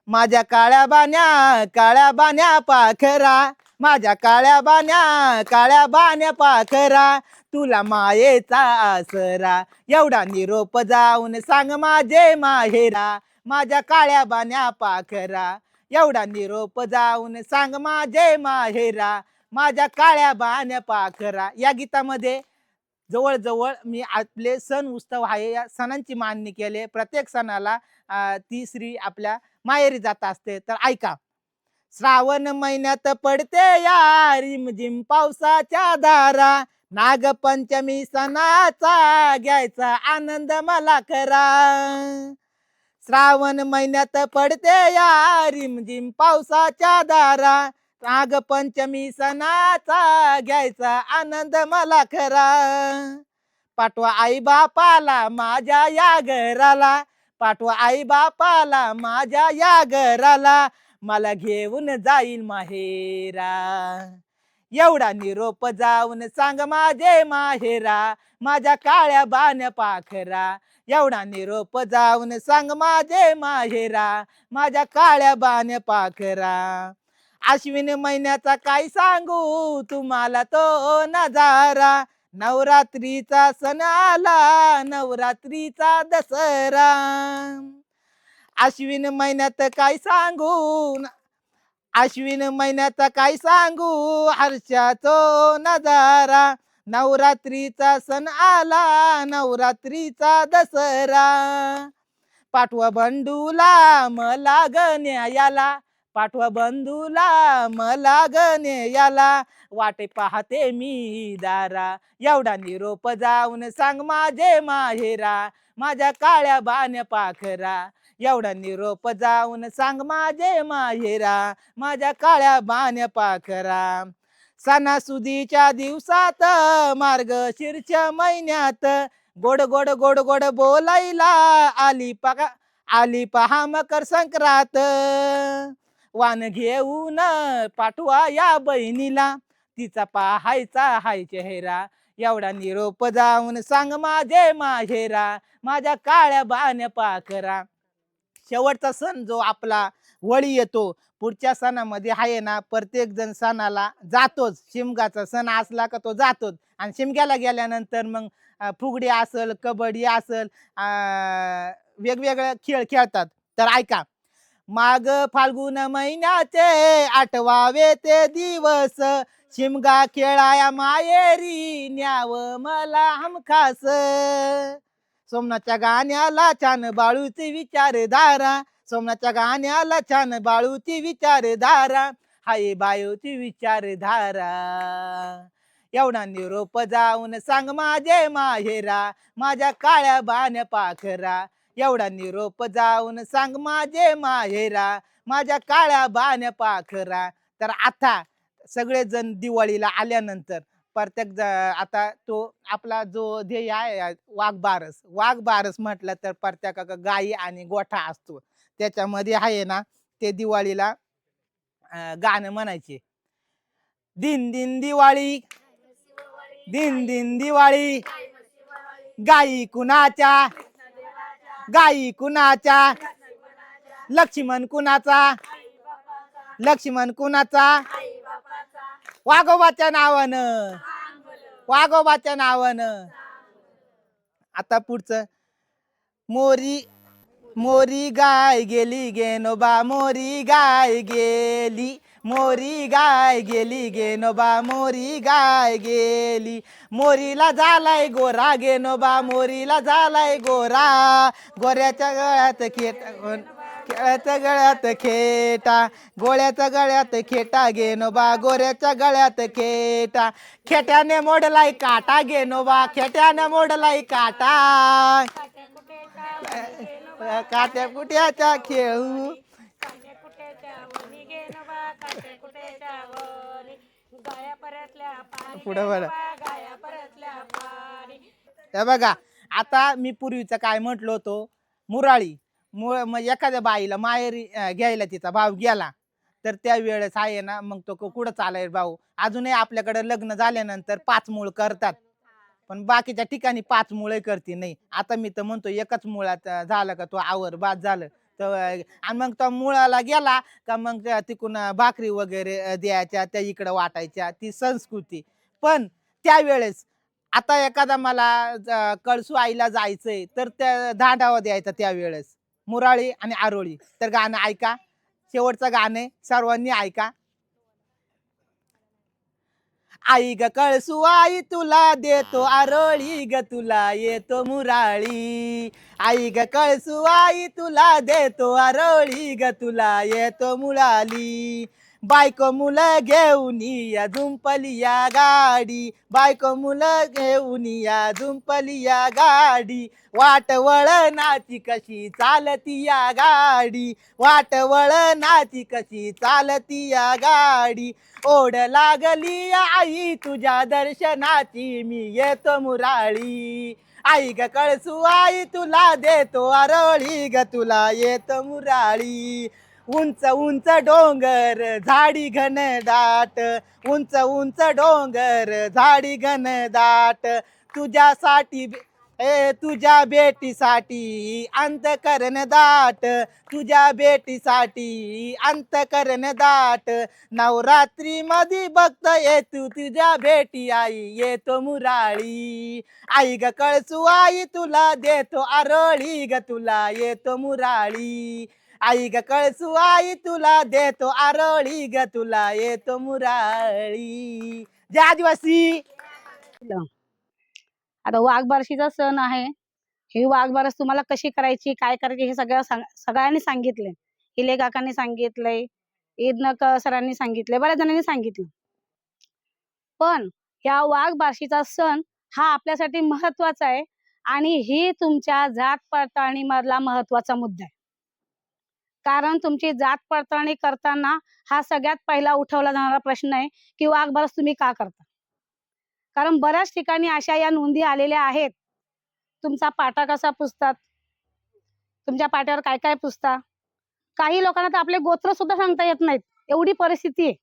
माझ्या काळ्या बाण्या पाखरा, माझ्या काळ्या बाण्या पाखरा, तुला मायेचा आसरा, एवढा निरोप जाऊन सांग माझे माहेरा, माझ्या काळ्या बाण्या पाखरा, एवढा निरोप जाऊन सांग माझे माहेरा, माझ्या काळ्या बाण्या पाखरा. या गीतामध्ये जवळजवळ मी आपले सण उत्सव आहे या सणांची मांडणी केली. प्रत्येक सणाला ती स्त्री आपल्या माहेरी जात असते. तर ऐका. श्रावण महिन्यात पडते या रिमझिम पावसाच्या धारा, नागपंचमी सणाचा घ्यायचा आनंद मला खरा. श्रावण महिन्यात पडते या रिमझिम पावसाच्या धारा, नागपंचमी सणाचा घ्यायचा आनंद मला खरा. पाठवा आई बापाला माझ्या या घराला, पाठवा आई बापाला माझ्या या घराला, मला घेऊन जाईल माहेरा, एवढा निरोप जाऊन सांग माझे माहेरा, माझ्या काळ्या बाण पाखरा. एवढा निरोप जाऊन सांग माझे माहेरा, माझ्या काळ्या बाण पाखरा. अश्विन महिन्याचा काय सांगू तुम्हाला तो नजारा, नवरात्रीचा सण आला, नवरात्रीचा दसरा. अश्विन महिन्यात काय सांगू, अश्विन महिन्यात काय सांगू, हर्षाचो नजारा, नवरात्रीचा सण आला, नवरात्रीचा दसरा. पाठवा बंडूला मला गण्याला, पाठवा बंधूला मला गण्याला, वाटे पाहते मी दारा. एवढा निरोप जाऊन सांग माझे माहेरा, माझ्या काळ्या बाण पाखरा. एवढा निरोप जाऊन सांग माझे माहेरा, माझ्या काळ्या बाण पाखरा. सणासुदीच्या दिवसात मार्गशीर्ष महिन्यात, गोड गोड गोड गोड बोलायला आली पहा मकर संक्रांत. वान घेऊन पाठवा या बहिणीला, तिचा पाहायचा हाय चेहरा. एवढा निरोप जाऊन सांग माझे माहेरा, माझ्या काळ्या बाण पाखरा. शेवटचा सण जो आपला वळी येतो, पुढच्या सणामध्ये आहे ना, प्रत्येक जण सणाला जातोच. शिमगाचा सण असला का तो जातोच. आणि शिमग्याला गेल्यानंतर मग फुगडी असल, कबड्डी असल, वेगवेगळे खेळ खेळतात. तर ऐका, माग फाल्गुन महिन्याचे आठवावे ते दिवस, शिमगा खेळाया मायेरी न्याव मला हमखास. सोमनाथच्या गाण्याला छान बाळूची विचारधारा, सोमनाथच्या गाण्याला छान बाळूची विचारधारा, हाय बायूची विचारधारा. एवढा निरोप जाऊन सांग माझे माहेरा, माझ्या काळ्या बाण पाखरा. एवढा निरोप जाऊन सांग माझे माहेरा, माझ्या काळ्या बाण पाखरा. तर आता सगळेजण दिवाळीला आल्यानंतर प्रत्येक आता तो आपला जो ध्येय आहे वाघबारस, वाघबारस म्हटलं तर प्रत्येकाला गाई आणि गोठा असतो. त्याच्यामध्ये आहे ना, ते दिवाळीला गाणं म्हणायचे. दिन दिन दिवाळी, दिन दिन दिवाळी, गाई कुणाच्या, गाई कुणाच्या, लक्ष्मण कुणाचा, लक्ष्मण कुणाचा, वाघोबाच्या नावानं, वाघोबाच्या नावानं. आता पुढचं, मोरी मोरी गाय गेली गेनोबा, मोरी गाय गेली, मोरी गाय गेली गेनोबा, मोरी गाय गेली. मोरीला झालाय गोरा गेनोबा, मोरीला झालाय गोरा, गोऱ्याच्या गळ्यात खेळाच्या गळ्यात खेटा, गोळ्याच्या गळ्यात खेटा गेनोबा, गोऱ्याच्या गळ्यात खेटा. खेट्याने मोडलाय काटा गेनोबा, खेट्याने मोडलाय काटा, काट्या कुट्याच्या खेळू. पुढे बघा, हे बघा, आता मी पूर्वीचं काय म्हटलो होतो, मुराळी मग एखाद्या बाईला माहेरी घ्यायला तिचा भाव गेला तर त्यावेळेस आहे ना, मग तो कुठं चालाय भाऊ. अजूनही आपल्याकडे लग्न झाल्यानंतर 5 मूळ करतात, पण बाकीच्या ठिकाणी 5 मुळे करते नाही. आता मी तर म्हणतो एकच मुळात झालं का तो आवर बाद झालं तर, आणि मग तो मुळाला गेला का मग तिकून भाकरी वगैरे द्यायच्या, त्या इकडं वाटायच्या, ती संस्कृती. पण त्यावेळेस आता एखादा मला कळसू आईला जायचंय तर त्या धांडावा द्यायचा त्यावेळेस, मुराळी आणि आरोळी. तर गाणं ऐका, शेवटचं गाणं सर्वांनी ऐका. आई ग कळसू आई तुला देतो आरोळी ग, तुला येतो मुराळी. आई ग कळसू आई तुला देतो आरोळी ग, तुला येतो मुराळी. बायको मुलं घेऊन या झुंपली या गाडी, बायको मुलं घेऊन या झुंपली या गाडी. वाट वळणाची कशी चालती या गाडी, वाट वळणाची कशी चालती या गाडी. ओढ लागली आई तुझ्या दर्शनाची, मी येतो मुराळी. आई ग कळसू आई तुला देतो आरोळी ग, तुला येतो मुराळी. उंच उंच डोंगर झाडी घनदाट, उंच उंच डोंगर झाडी घनदाट, तुझ्यासाठी तुझ्या भेटीसाठी अंतकरण दाट, तुझ्या भेटीसाठी अंतकरण दाट, नवरात्री मध्ये बघत येतो तुझ्या भेटी आई येतो मुराळी, आई ग कळसू आई तुला देतो आरळी ग तुला येतो मुराळी, आई ग कळसू आई तुला देतो आरळी ग तुला येतो मुराळी. जय आदिवासी. आता वाघबारशीचा सण आहे. ही वाघबारस तुम्हाला कशी करायची, काय करायची हे सगळ्यांनी सांगितले. हिले काकांनी सांगितलंय, सरांनी सांगितले, बऱ्याच जणांनी सांगितलं. पण या वाघबारशीचा सण हा आपल्यासाठी महत्वाचा आहे आणि ही तुमच्या जात पडताळणी मधला महत्वाचा मुद्दा आहे. कारण तुमची जात पडताळणी करताना हा सगळ्यात पहिला उठवला जाणारा प्रश्न आहे की वाघबारस तुम्ही का करता. कारण बऱ्याच ठिकाणी अशा या नोंदी आलेल्या आहेत. तुमचा पाटा कसा पुसतात, तुमच्या पाट्यावर काय काय पुसता, काही लोकांना तर आपले गोत्र सुद्धा सांगता येत नाहीत, एवढी परिस्थिती आहे.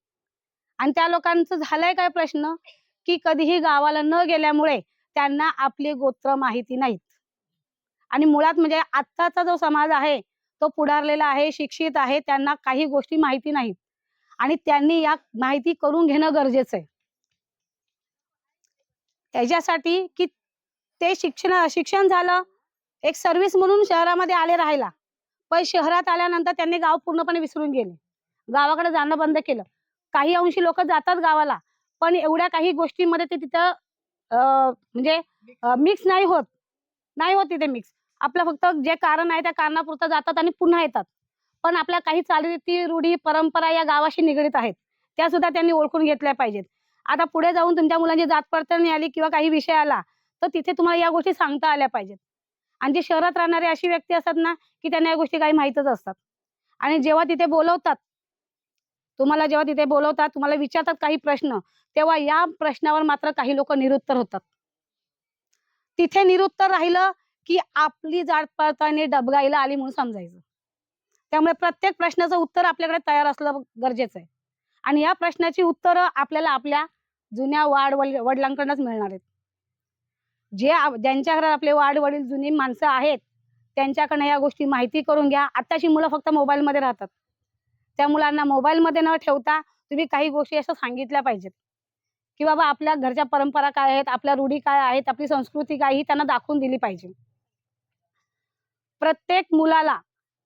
आणि त्या लोकांचं झालंय काय प्रश्न की कधीही गावाला न गेल्यामुळे त्यांना आपले गोत्र माहिती नाहीत. आणि मुळात म्हणजे आत्ताचा जो समाज आहे तो पुढारलेला आहे, शिक्षित आहे, त्यांना काही गोष्टी माहिती नाहीत आणि त्यांनी या माहिती करून घेणं गरजेचं आहे. त्याच्यासाठी की ते शिक्षण झालं, एक सर्व्हिस म्हणून शहरामध्ये आले राहायला, पण शहरात आल्यानंतर त्यांनी गाव पूर्णपणे विसरून गेले, गावाकडे जाणं बंद केलं. काही अंशी लोक जातात गावाला, पण एवढ्या काही गोष्टींमध्ये ते तिथं म्हणजे मिक्स नाही होत तिथे मिक्स. आपलं फक्त जे कारण आहे त्या कारणापुरतं जातात आणि पुन्हा येतात. पण आपल्या काही चालीरीती, रूढी, परंपरा या गावाशी निगडीत आहेत, त्या सुद्धा त्यांनी ओळखून घेतल्या पाहिजेत. आता पुढे जाऊन तुमच्या मुलांची जात पडताळणी आली किंवा काही विषय आला तर तिथे तुम्हाला या गोष्टी सांगता आल्या पाहिजेत. आणि जे शहरात राहणारे अशी व्यक्ती असतात ना की त्यांना या गोष्टी काही माहीतच असतात. आणि जेव्हा तिथे बोलवतात तुम्हाला विचारतात काही प्रश्न, तेव्हा या प्रश्नावर मात्र काही लोक निरुत्तर होतात. तिथे निरुत्तर राहिलं की आपली जात पडताळणी डबगाईला आली म्हणून समजायचं. त्यामुळे प्रत्येक प्रश्नाचं उत्तर आपल्याकडे तयार असलं गरजेचं आहे. आणि या प्रश्नाची उत्तरं आपल्याला आपल्या जुन्या वडिलांकडूनच मिळणार आहेत. ज्यांच्या घरात आपले वडील जुनी माणसं आहेत त्यांच्याकडनं या गोष्टी माहिती करून घ्या. आताची मुलं फक्त मोबाईलमध्ये राहतात. त्या मुलांना मोबाईलमध्ये न ठेवता तुम्ही काही गोष्टी अशा सांगितल्या पाहिजेत की बाबा आपल्या घरच्या परंपरा काय आहेत, आपल्या रूढी काय आहेत, आपली संस्कृती काय ही त्यांना दाखवून दिली पाहिजे. प्रत्येक मुलाला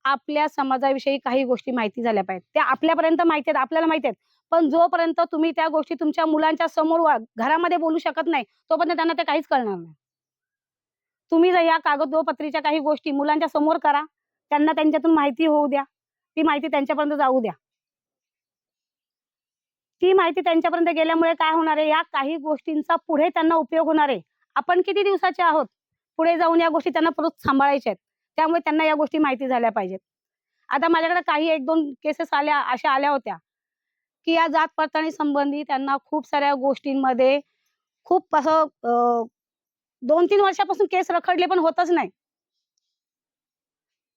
आपल्या समाजाविषयी काही गोष्टी माहिती झाल्या पाहिजेत. त्या आपल्यापर्यंत माहिती आहेत, आपल्याला माहिती आहेत, पण जोपर्यंत तुम्ही त्या गोष्टी तुमच्या मुलांच्या समोर घरामध्ये बोलू शकत नाही तोपर्यंत त्यांना ते काहीच कळणार नाही. तुम्ही जर या कागदोपत्रीच्या काही गोष्टी मुलांच्या समोर करा, त्यांना त्यांच्यातून माहिती होऊ द्या, ती माहिती त्यांच्यापर्यंत जाऊ द्या. ती माहिती त्यांच्यापर्यंत गेल्यामुळे काय होणार आहे, या काही गोष्टींचा पुढे त्यांना उपयोग होणार आहे. आपण किती दिवसाचे आहोत, पुढे जाऊन या गोष्टी त्यांना परत सांभाळायच्या आहेत. त्यामुळे त्यांना या गोष्टी माहिती झाल्या पाहिजेत. आता माझ्याकडे काही 1-2 केसेस आल्या होत्या की या जात पडताळणी संबंधी त्यांना खूप साऱ्या गोष्टींमध्ये खूप असं 2-3 वर्षापासून केस रखडले पण होतच नाही.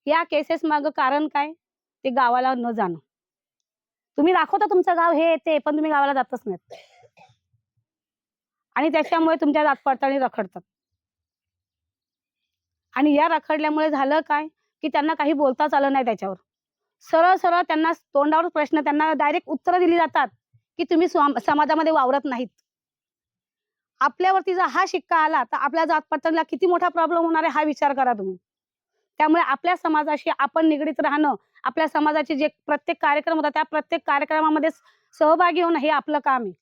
या केसेस मागं कारण काय, ते गावाला न जाणं. तुम्ही दाखवता तुमचं गाव हे येते पण तुम्ही गावाला जातच नाहीत आणि त्याच्यामुळे तुमच्या जात पडताळणी रखडतात. आणि या रखडल्यामुळे झालं काय की त्यांना काही बोलताच आलं नाही. त्याच्यावर सरळ त्यांना तोंडावर प्रश्न, त्यांना डायरेक्ट उत्तरं दिली जातात की तुम्ही समाजामध्ये वावरत नाहीत. आपल्यावरती जर हा शिक्का आला तर आपल्या जात पडताळणीला किती मोठा प्रॉब्लेम होणार आहे हा विचार करा तुम्ही. त्यामुळे आपल्या समाजाशी आपण निगडीत राहणं, आपल्या समाजाचे जे प्रत्येक कार्यक्रम होता त्या प्रत्येक कार्यक्रमामध्ये सहभागी होणं हे आपलं काम आहे.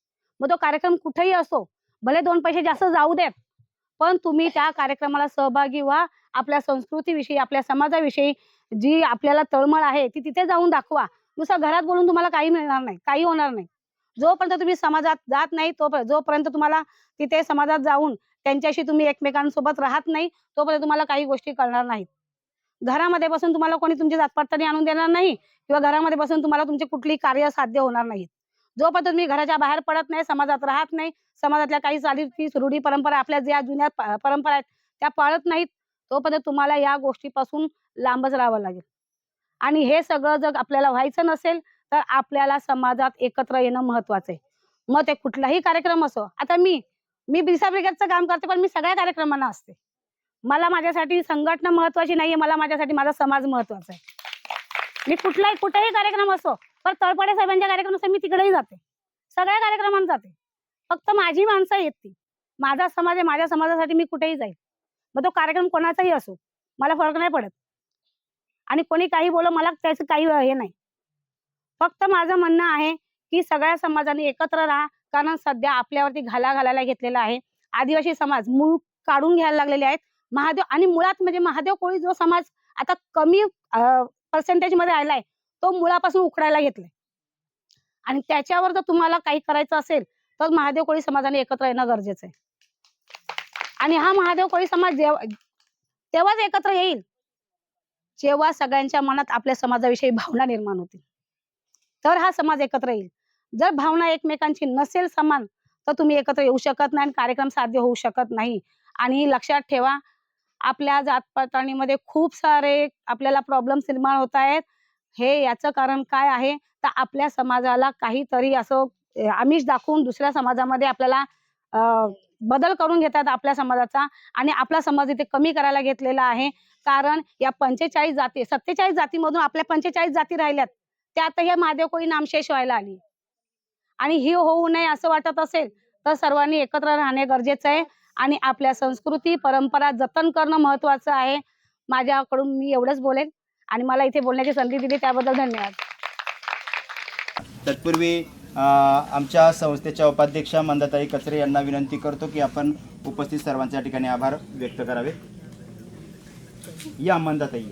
मग तो कार्यक्रम कुठेही असो, भले 2 पैसे जास्त जाऊ देत, पण तुम्ही त्या कार्यक्रमाला सहभागी व्हा. आपल्या संस्कृतीविषयी, आपल्या समाजाविषयी जी आपल्याला तळमळ आहे ती तिथे जाऊन दाखवा. नुसतं घरात बोलून तुम्हाला काही मिळणार नाही, काही होणार नाही. जोपर्यंत तुम्ही समाजात जात नाही, जोपर्यंत तुम्हाला तिथे समाजात जाऊन त्यांच्याशी तुम्ही एकमेकांसोबत राहत नाही, तोपर्यंत तुम्हाला काही गोष्टी कळणार नाहीत. घरामध्ये बसून तुम्हाला कोणी तुमची जात पडताळणी आणून देणार नाही किंवा घरामध्ये बसून तुम्हाला तुमची कुठली कार्य साध्य होणार नाहीत. जोपर्यंत तुम्ही घराच्या बाहेर पडत नाही, समाजात राहत नाही, समाजातल्या काही चालीरीती, रूढी, परंपरा, आपल्या ज्या जुन्या परंपरा आहेत त्या पाळत नाहीत, तोपर्यंत तुम्हाला या गोष्टीपासून लांबच राहावं लागेल. आणि हे सगळं जर आपल्याला व्हायचं नसेल तर आपल्याला समाजात एकत्र येणं महत्वाचं आहे. मग ते कुठलाही कार्यक्रम असो. आता मी बिसा ब्रिगेडचं काम करते, पण मी सगळ्या कार्यक्रमांना असते. मला माझ्यासाठी संघटना महत्वाची नाहीये, मला माझ्यासाठी माझा समाज महत्वाचा आहे. मी कुठेही कार्यक्रम असो, पण तळपडे साहेबांच्या कार्यक्रम मी तिकडेही जाते, सगळ्या कार्यक्रमांना जाते. फक्त माझी माणसं येत ती, माझा समाज आहे, माझ्या समाजासाठी मी कुठेही जाईल. मग तो कार्यक्रम कोणाचाही असो, मला फरक नाही पडत. आणि कोणी काही बोलो, मला त्याचं काही हे नाही. फक्त माझं म्हणणं आहे की सगळ्या समाजाने एकत्र राहा, कारण सध्या आपल्यावरती घालायला घेतलेला आहे. आदिवासी समाज मूळ काढून घ्यायला लागलेले आहेत. महादेव आणि मुळात म्हणजे महादेव कोळी जो समाज आता कमी पर्सेंटेज मध्ये आलाय, तो मुळापासून उखडायला घेतलाय. आणि त्याच्यावर जर तुम्हाला काही करायचं असेल तर महादेव कोळी समाजाने एकत्र येणं गरजेचं आहे. आणि हा महादेव कोळी समाज तेव्हाच एकत्र येईल जेव्हा सगळ्यांच्या मनात आपल्या समाजाविषयी भावना निर्माण होतील, तर हा समाज एकत्र येईल. जर भावना एकमेकांची नसेल समान, तर तुम्ही एकत्र येऊ शकत नाही आणि कार्यक्रम साध्य होऊ शकत नाही. आणि लक्षात ठेवा, आपल्या जातपातळीमध्ये खूप सारे आपल्याला प्रॉब्लेम्स निर्माण होत आहेत. हे याचं कारण काय आहे, तर आपल्या समाजाला काहीतरी असं आमिष दाखवून दुसऱ्या समाजामध्ये आपल्याला बदल करून घेतात आपल्या समाजाचा, आणि आपला समाज इथे कमी करायला घेतलेला आहे. कारण या 47 जातीमधून आपल्या 45 जाती राहिल्यात, त्यात हे महादेव कोळी नामशेष व्हायला आली. आणि ही होऊ नये असं वाटत असेल तर सर्वांनी एकत्र राहणे गरजेचं आहे आणि आपल्या संस्कृती परंपरा जतन करणं महत्वाचं आहे. माझ्याकडून मी एवढंच बोलेन आणि मला इथे बोलण्याची संधी दिली त्याबद्दल धन्यवाद. तत्पूर्वी आमच्या संस्थेच्या उपाध्यक्षा मंदाताई कचरे यांना विनंती करतो की आपण उपस्थित सर्वांच्या ठिकाणी आभार व्यक्त करावे. या मंदाताई.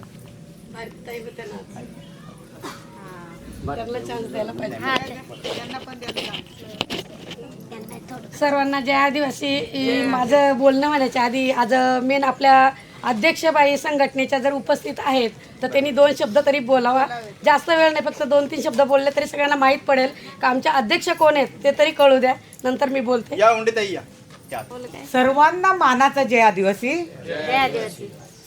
सर्वांना जय आदिवासी. माझं बोलणं म्हणायच्या आधी आज मेन आपल्या अध्यक्षबाई संघटनेच्या जर उपस्थित आहेत तर त्यांनी 2 शब्द तरी बोलावा. जास्त वेळ नाही, फक्त 2-3 शब्द बोलले तरी सगळ्यांना माहीत पडेल का आमच्या अध्यक्ष कोण आहेत ते तरी कळू द्या, नंतर मी बोलते. या उंडीताई या. सर्वांना मानाचा जय आदिवासी.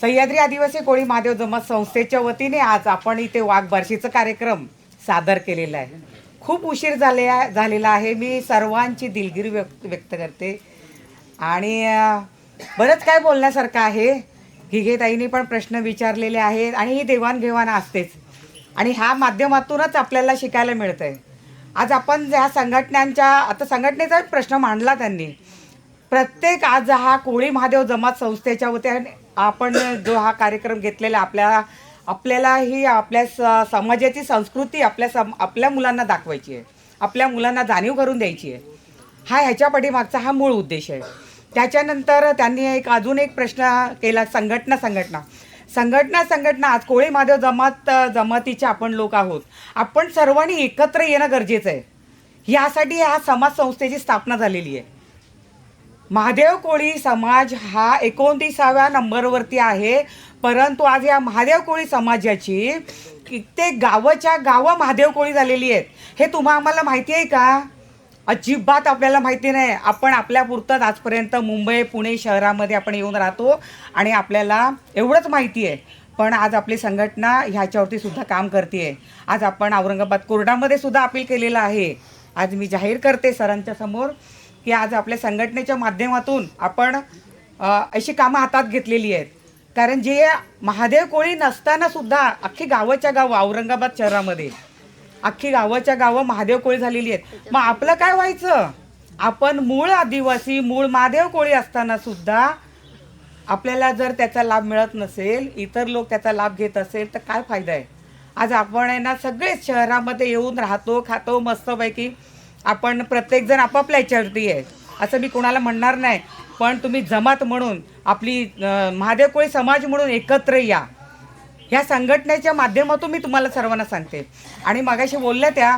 सह्याद्री आदिवासी कोळी महादेव जमात संस्थेच्या वतीने आज आपण इथे वाघबारशीचा कार्यक्रम सादर केलेला आहे. खूप उशीर झालेला आहे. मी सर्वांची दिलगिरी व्यक्त करते आणि बरंच काय बोलण्यासारखं आहे. घिगेताईंनी पण प्रश्न विचारलेले आहेत आणि ही देवाणघेवाण असतेच आणि ह्या माध्यमातूनच आपल्याला शिकायला मिळतंय. आज आपण ज्या संघटनांच्या आता संघटनेचा प्रश्न मांडला त्यांनी, प्रत्येक आज हा कोळी महादेव जमात संस्थेच्या वतीने आपण जो हा कार्यक्रम घेतलेला आपल्याला ही आपल्या समाजाची संस्कृती आपल्या मुलांना दाखवायची आहे, आपल्या मुलांना जाणीव करून द्यायची आहे. हा ह्याच्या पाठीमागचा हा मूळ उद्देश आहे. त्याच्यानंतर त्यांनी अजून एक प्रश्न केला, संघटना आज कोळी महादेव जमातीचे आपण लोक आहोत, आपण सर्वांनी एकत्र येणं गरजेचं आहे. यासाठी ह्या समाज संस्थेची स्थापना झालेली आहे. महादेव कोळी समाज हा 29व्या नंबरवरती आहे, परंतु आज या महादेव कोळी समाजाची कित्येक गावाच्या गावं महादेव कोळी झालेली आहेत. हे आम्हाला माहिती आहे का? अजिबात आपल्याला माहिती नाही. आपण आपल्यापुरतंच आजपर्यंत मुंबई पुणे शहरामध्ये आपण येऊन राहतो आणि आपल्याला एवढंच माहिती आहे. पण आज आपली संघटना ह्याच्यावरती सुद्धा काम करते आहे. आज आपण औरंगाबाद कोर्टामध्ये सुद्धा अपील केलेलं आहे. आज मी जाहीर करते सरांच्या समोर की आज आपल्या संघटनेच्या माध्यमातून आपण अशी कामं हातात घेतलेली आहेत. कारण जे महादेव कोळी नसताना सुद्धा अख्खी गावाच्या गावं औरंगाबाद शहरामध्ये अख्खी गावाच्या गावं महादेव कोळी झालेली आहेत. मग आपलं काय व्हायचं? आपण मूळ आदिवासी मूळ महादेव कोळी असताना सुद्धा आपल्याला जर त्याचा लाभ मिळत नसेल, इतर लोक त्याचा लाभ घेत असेल तर काय फायदा आहे? आज आपण आहे ना सगळेच शहरामध्ये येऊन राहतो, खातो मस्तपैकी. आपण प्रत्येकजण आपापल्या ह्याच्यावरती आहे असं मी कोणाला म्हणणार नाही, पण तुम्ही जमात म्हणून आपली महादेव कोळी समाज म्हणून एकत्र या. ह्या संघटनेच्या माध्यमातून मी तुम्हाला सर्वांना सांगते. आणि मगाशी बोलल्या त्या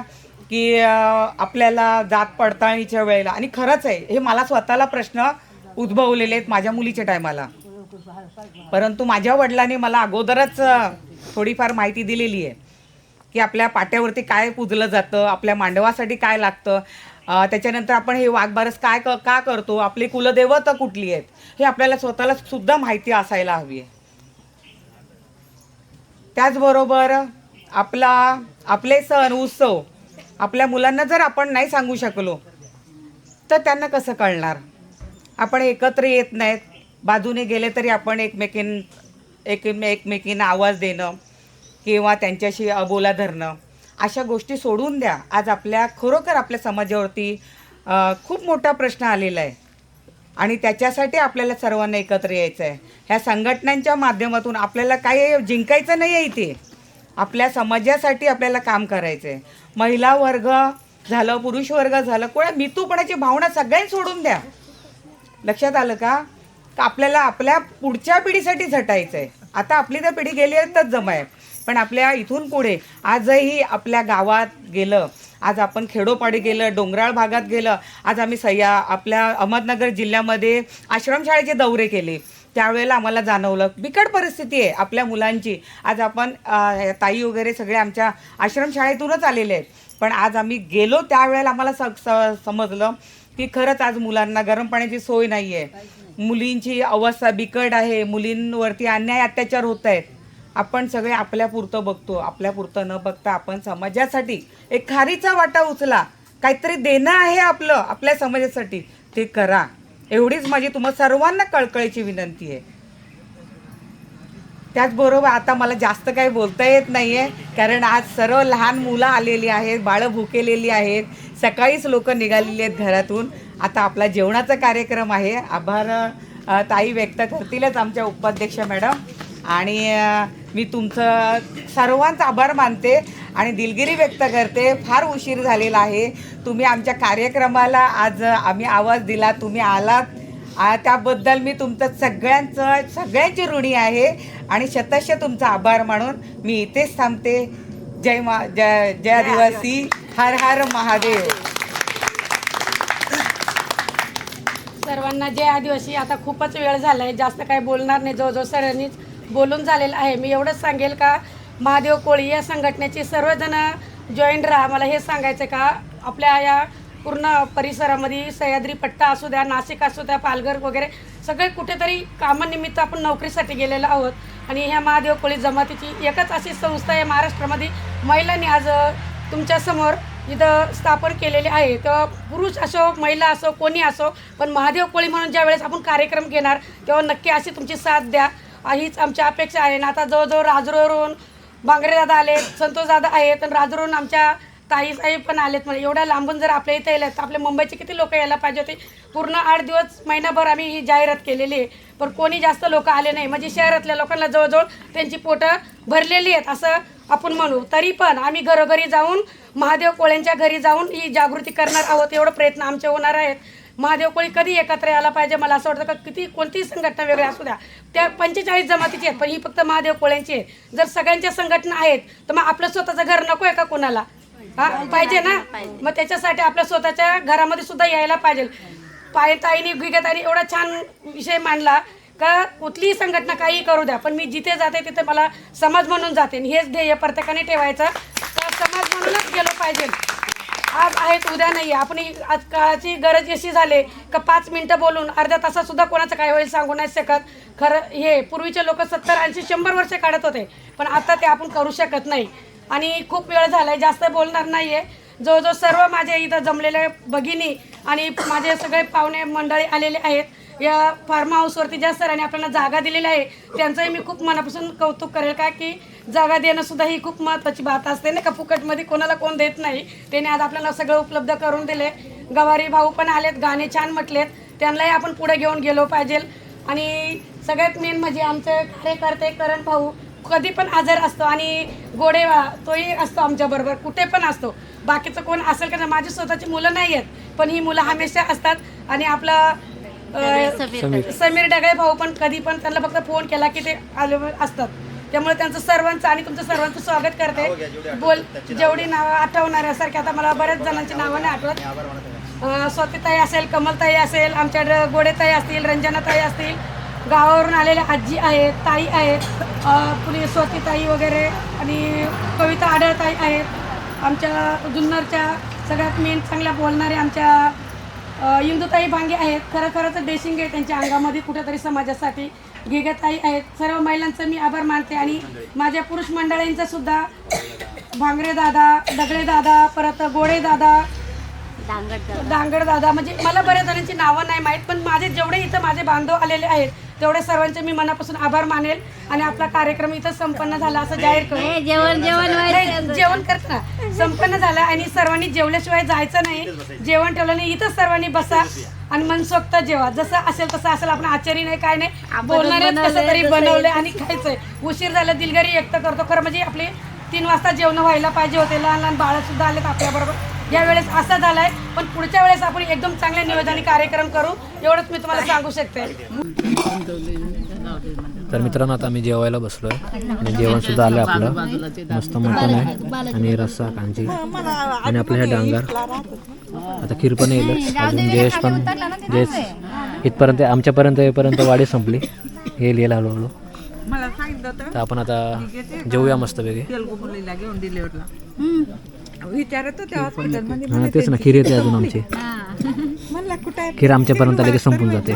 की आपल्याला जात पडताळणीच्या वेळेला, आणि खरंच आहे हे मला स्वतःला प्रश्न उद्भवलेले आहेत माझ्या मुलीच्या टायमाला, परंतु माझ्या वडिलांनी मला अगोदरच थोडीफार माहिती दिलेली आहे की आपल्या पाट्यावरती काय पूजलं जातं, आपल्या मांडवासाठी काय लागतं, त्याच्यानंतर आपण हे वाघबारस का करतो, आपली कुलदेवता कुठली आहेत हे आपल्याला स्वतःला सुद्धा माहिती असायला हवी आहे. त्याचबरोबर आपले सण उत्सव आपल्या मुलांना जर आपण नाही सांगू शकलो तर त्यांना कसं कळणार. आपण एकत्र येत नाहीत, बाजूने गेले तरी आपण एकमेकींना आवाज देणं किंवा त्यांच्याशी अबोला धरणं अशा गोष्टी सोडून द्या. आज खरोखर आपल्या समाजावरती खूप मोठा प्रश्न आलेला आहे आणि त्याच्यासाठी आपल्याला सर्वांना एकत्र यायचं आहे. ह्या संघटनांच्या माध्यमातून आपल्याला काही जिंकायचं नाही आहे, इथे आपल्या समाजासाठी आपल्याला काम करायचं आहे. महिला वर्ग झालं, पुरुष वर्ग झालं, कोणा मितूपणाची भावना सगळ्यांनी सोडून द्या. लक्षात आलं का आपल्याला आपल्या पुढच्या पिढीसाठी झटायचं आहे. आता आपली तर पिढी गेली आहे तर जमा आहे, पण आपल्या इथून पुढे आजही आपल्या गावात गेलं, आज आपण खेडोपाडी गेलं, डोंगराळ भागात गेलं, आज आम्ही आपल्या अहमदनगर जिल्ह्यामध्ये आश्रमशाळेचे दौरे केले. त्यावेळेला आम्हाला जाणवलं बिकट परिस्थिती आहे आपल्या मुलांची. आज आपण ताई वगैरे सगळे आमच्या आश्रमशाळेतूनच आलेले आहेत, पण आज आम्ही गेलो त्यावेळेला आम्हाला समजलं की खरंच आज मुलांना गरम पाण्याची सोय नाही आहे, मुलींची अवस्था बिकट आहे, मुलींवरती अन्याय अत्याचार होत आहेत. आपण सगळे आपल्यापुरतं बघतो, आपल्यापुरतं न बघता आपण समाजासाठी एक खारीचा वाटा उचला, काहीतरी देणं आहे आपल्या समाजासाठी, ते करा. एवढीच माझी तुम्हा सर्वांना कळकळीची विनंती आहे. त्याचबरोबर आता मला जास्त काही बोलता येत नाही आहे, कारण आज सर्व लहान मुलं आलेली आहेत, बाळं भुकेलेली आहेत, सकाळीच लोक निघालेली आहेत घरातून. आता आपला जेवणाचा कार्यक्रम आहे. आभार ताई व्यक्त करतीलच आमच्या उपाध्यक्ष मॅडम, आणि मी तुमचं सर्वांचा आभार मानते आणि दिलगिरी व्यक्त करते. फार उशीर झालेला आहे, तुम्ही आमच्या कार्यक्रमाला आज आम्ही आवाज दिला, तुम्ही आलात, त्याबद्दल मी तुमचं सगळ्यांची ऋणी आहे आणि शतश तुमचा आभार मानून मी इथेच थांबते. जय आदिवासी, हर हर महादेव. सर्वांना जय आदिवासी. आता खूपच वेळ झाला आहे, जास्त काही बोलणार नाही, जवळजवळ सरांनीच बोलून झालेलं आहे. मी एवढंच सांगेल का महादेव कोळी या संघटनेचे सर्वजण जॉईंट राहा. मला हे सांगायचं का आपल्या या पूर्ण परिसरामध्ये सह्याद्री पट्टा असू द्या, नाशिक असू द्या, पालघर वगैरे सगळे कुठेतरी कामानिमित्त आपण नोकरीसाठी गेलेलो आहोत. आणि ह्या महादेव कोळी जमातीची एकच अशी संस्था आहे महाराष्ट्रामध्ये महिलांनी आज तुमच्यासमोर इथं स्थापन केलेले आहे. तर पुरुष असो, महिला असो, कोणी असो, पण महादेव कोळी म्हणून ज्या वेळेस आपण कार्यक्रम घेणार तेव्हा नक्की अशी तुमची साथ द्या, हीच आमची अपेक्षा आहे. ना आता जवळजवळ राजूरवरून बांगरेदादा आलेत, संतोषदादा आहेत, आणि राजूरवरून आमच्या ताईसाहेब पण आलेत. म्हणजे एवढ्या लांबून जर आपल्या इथे येतात तर आपल्या मुंबईचे किती लोक यायला पाहिजे होते. पूर्ण 8 दिवस महिनाभर आम्ही ही जाहिरात केलेली आहे, पण कोणी जास्त लोक आले नाही. म्हणजे शहरातल्या लोकांना जवळजवळ त्यांची पोटं भरलेली आहेत असं आपण म्हणू. तरी पण आम्ही घरोघरी जाऊन महादेव कोळ्यांच्या घरी जाऊन ही जागृती करणार आहोत. एवढं प्रयत्न आमचे होणार आहेत. महादेव कोळी कधी एकत्र यायला पाहिजे. मला असं वाटतं का कोणतीही संघटना वेगळी असू द्या, त्या 45 जमातीची आहेत, पण ही फक्त महादेव कोळ्यांची आहे. जर सगळ्यांच्या संघटना आहेत तर मग आपलं स्वतःचं घर नको आहे का कोणाला? पाहिजे ना. मग त्याच्यासाठी आपल्या स्वतःच्या घरामध्ये सुद्धा यायला पाहिजे. ताईने गिगताईने एवढा छान विषय मांडला का कुठलीही संघटना काही करू द्या, पण मी जिथे जाते तिथे मला समाज म्हणून जाते. हेच ध्येय प्रत्येकाने ठेवायचं, तर समाज म्हणूनच गेलो पाहिजे. आज आहेत उद्या नाही. आपण आज काळाची गरज अशी झाली का 5 मिनटं बोलून अर्ध्या तासात सुद्धा कोणाचं काय होईल सांगू नाही शकत. खरं हे पूर्वीचे लोक 70, 80, 100 वर्ष काढत होते, पण आता ते आपण करू शकत नाही. आणि खूप वेळ झाला आहे, जास्त बोलणार नाही आहे. जवळजवळ सर्व माझ्या इथं जमलेले भगिनी आणि माझे सगळे पाहुणे मंडळी आलेले आहेत. या फार्म हाऊसवरती ज्या सरांनी आपल्याला जागा दिलेली आहे त्यांचंही मी खूप मनापासून कौतुक करेल, का की जागा देणं सुद्धा ही खूप महत्त्वाची बात असते ना, का फुकटमध्ये कोणाला कोण देत नाही. त्याने आज आपल्याला सगळं उपलब्ध करून दिले. गवारी भाऊ पण आलेत, गाणे छान म्हटलेत, त्यांनाही आपण पुढे घेऊन गेलो पाहिजे. आणि सगळ्यात मेन म्हणजे आमचे कार्यकर्ते करण भाऊ कधी पण हजर असतो, आणि गोडेवा तोही असतो आमच्याबरोबर, कुठे पण असतो. बाकीचं कोण असेल का? माझी स्वतःची मुलं नाही आहेत, पण ही मुलं हमेशा असतात. आणि आपला समीर डगळे भाऊ पण कधी पण त्यांना फक्त फोन केला की ते आले असतात. त्यामुळे त्यांचं सर्वांचं आणि तुमचं सर्वांचं स्वागत करते. जेवढी नावं आठवणाऱ्यासारखी, आता मला बऱ्याच जणांची नावं नाही आठवत. स्वातीताई असेल, कमलताई असेल, आमच्या गोडेताई असतील, रंजनाताई असतील, गावावरून आलेल्या आजी आहेत, ताई आहेत, पुणे स्वातीताई वगैरे, आणि कविता आढळताई आहेत. आमच्या जुन्नरच्या सगळ्यात मेन चांगल्या बोलणारे आमच्या इंदुताई भांगे आहेत, खरं तर डेशिंग आहे त्यांच्या अंगामध्ये कुठेतरी समाजासाठी. गिगाताई आहेत, सर्व महिलांचं मी आभार मानते आणि माझ्या पुरुष मंडळींचं सुद्धा, भांगरे दादा, दगडे दादा, परत गोडे दादा, डांगड दादा, म्हणजे मला बऱ्याच जणांची नावं नाही माहीत, पण माझे जेवढे इथं माझे बांधव आलेले आहेत तेवढे सर्वांचे मी मनापासून आभार मानेल. आणि आपला कार्यक्रम इथं संपन्न झाला असं जाहीर करू. जेवण करत ना संपन्न झालं आणि सर्वांनी जेवल्याशिवाय जायचं नाही. जेवण ठेवलं नाही, इथं सर्वांनी बसा आणि मनसोक्त जेवा. जसं असेल तसं असेल, आपण आचारी नाही काय नाही, बोलणारे कसं तरी बनवलंय आणि खायचंय. उशीर झाला दिलगिरी व्यक्त करतो. खरं म्हणजे आपले 3 वाजता जेवण व्हायला पाहिजे होते. लहान लहान बाळं सुद्धा आलेत आपल्याबरोबर. यावेळेस असा झालाय, पण पुढच्या वेळेस आपण एकदम चांगल्या नियोजनाने कार्यक्रम करू, एवढंच मी तुम्हाला सांगू शकते. तर मित्रांनो आता आम्ही जेवायला बसलो आहे आणि जेवणसुद्धा आलं आपलं. मस्त मटण आहे आणि रस्सा कांजी आणि आपलं हे डांगर. आता खीर पण येईल अजून. जयेश इथपर्यंत आमच्यापर्यंत येईपर्यंत वाडी संपली. हे लिहिलं हळूहळू. तर आपण आता जेवूया मस्तपैकी. हां तेच ना, खीर येते अजून आमची. खीर आमच्यापर्यंत लगेच संपून जाते.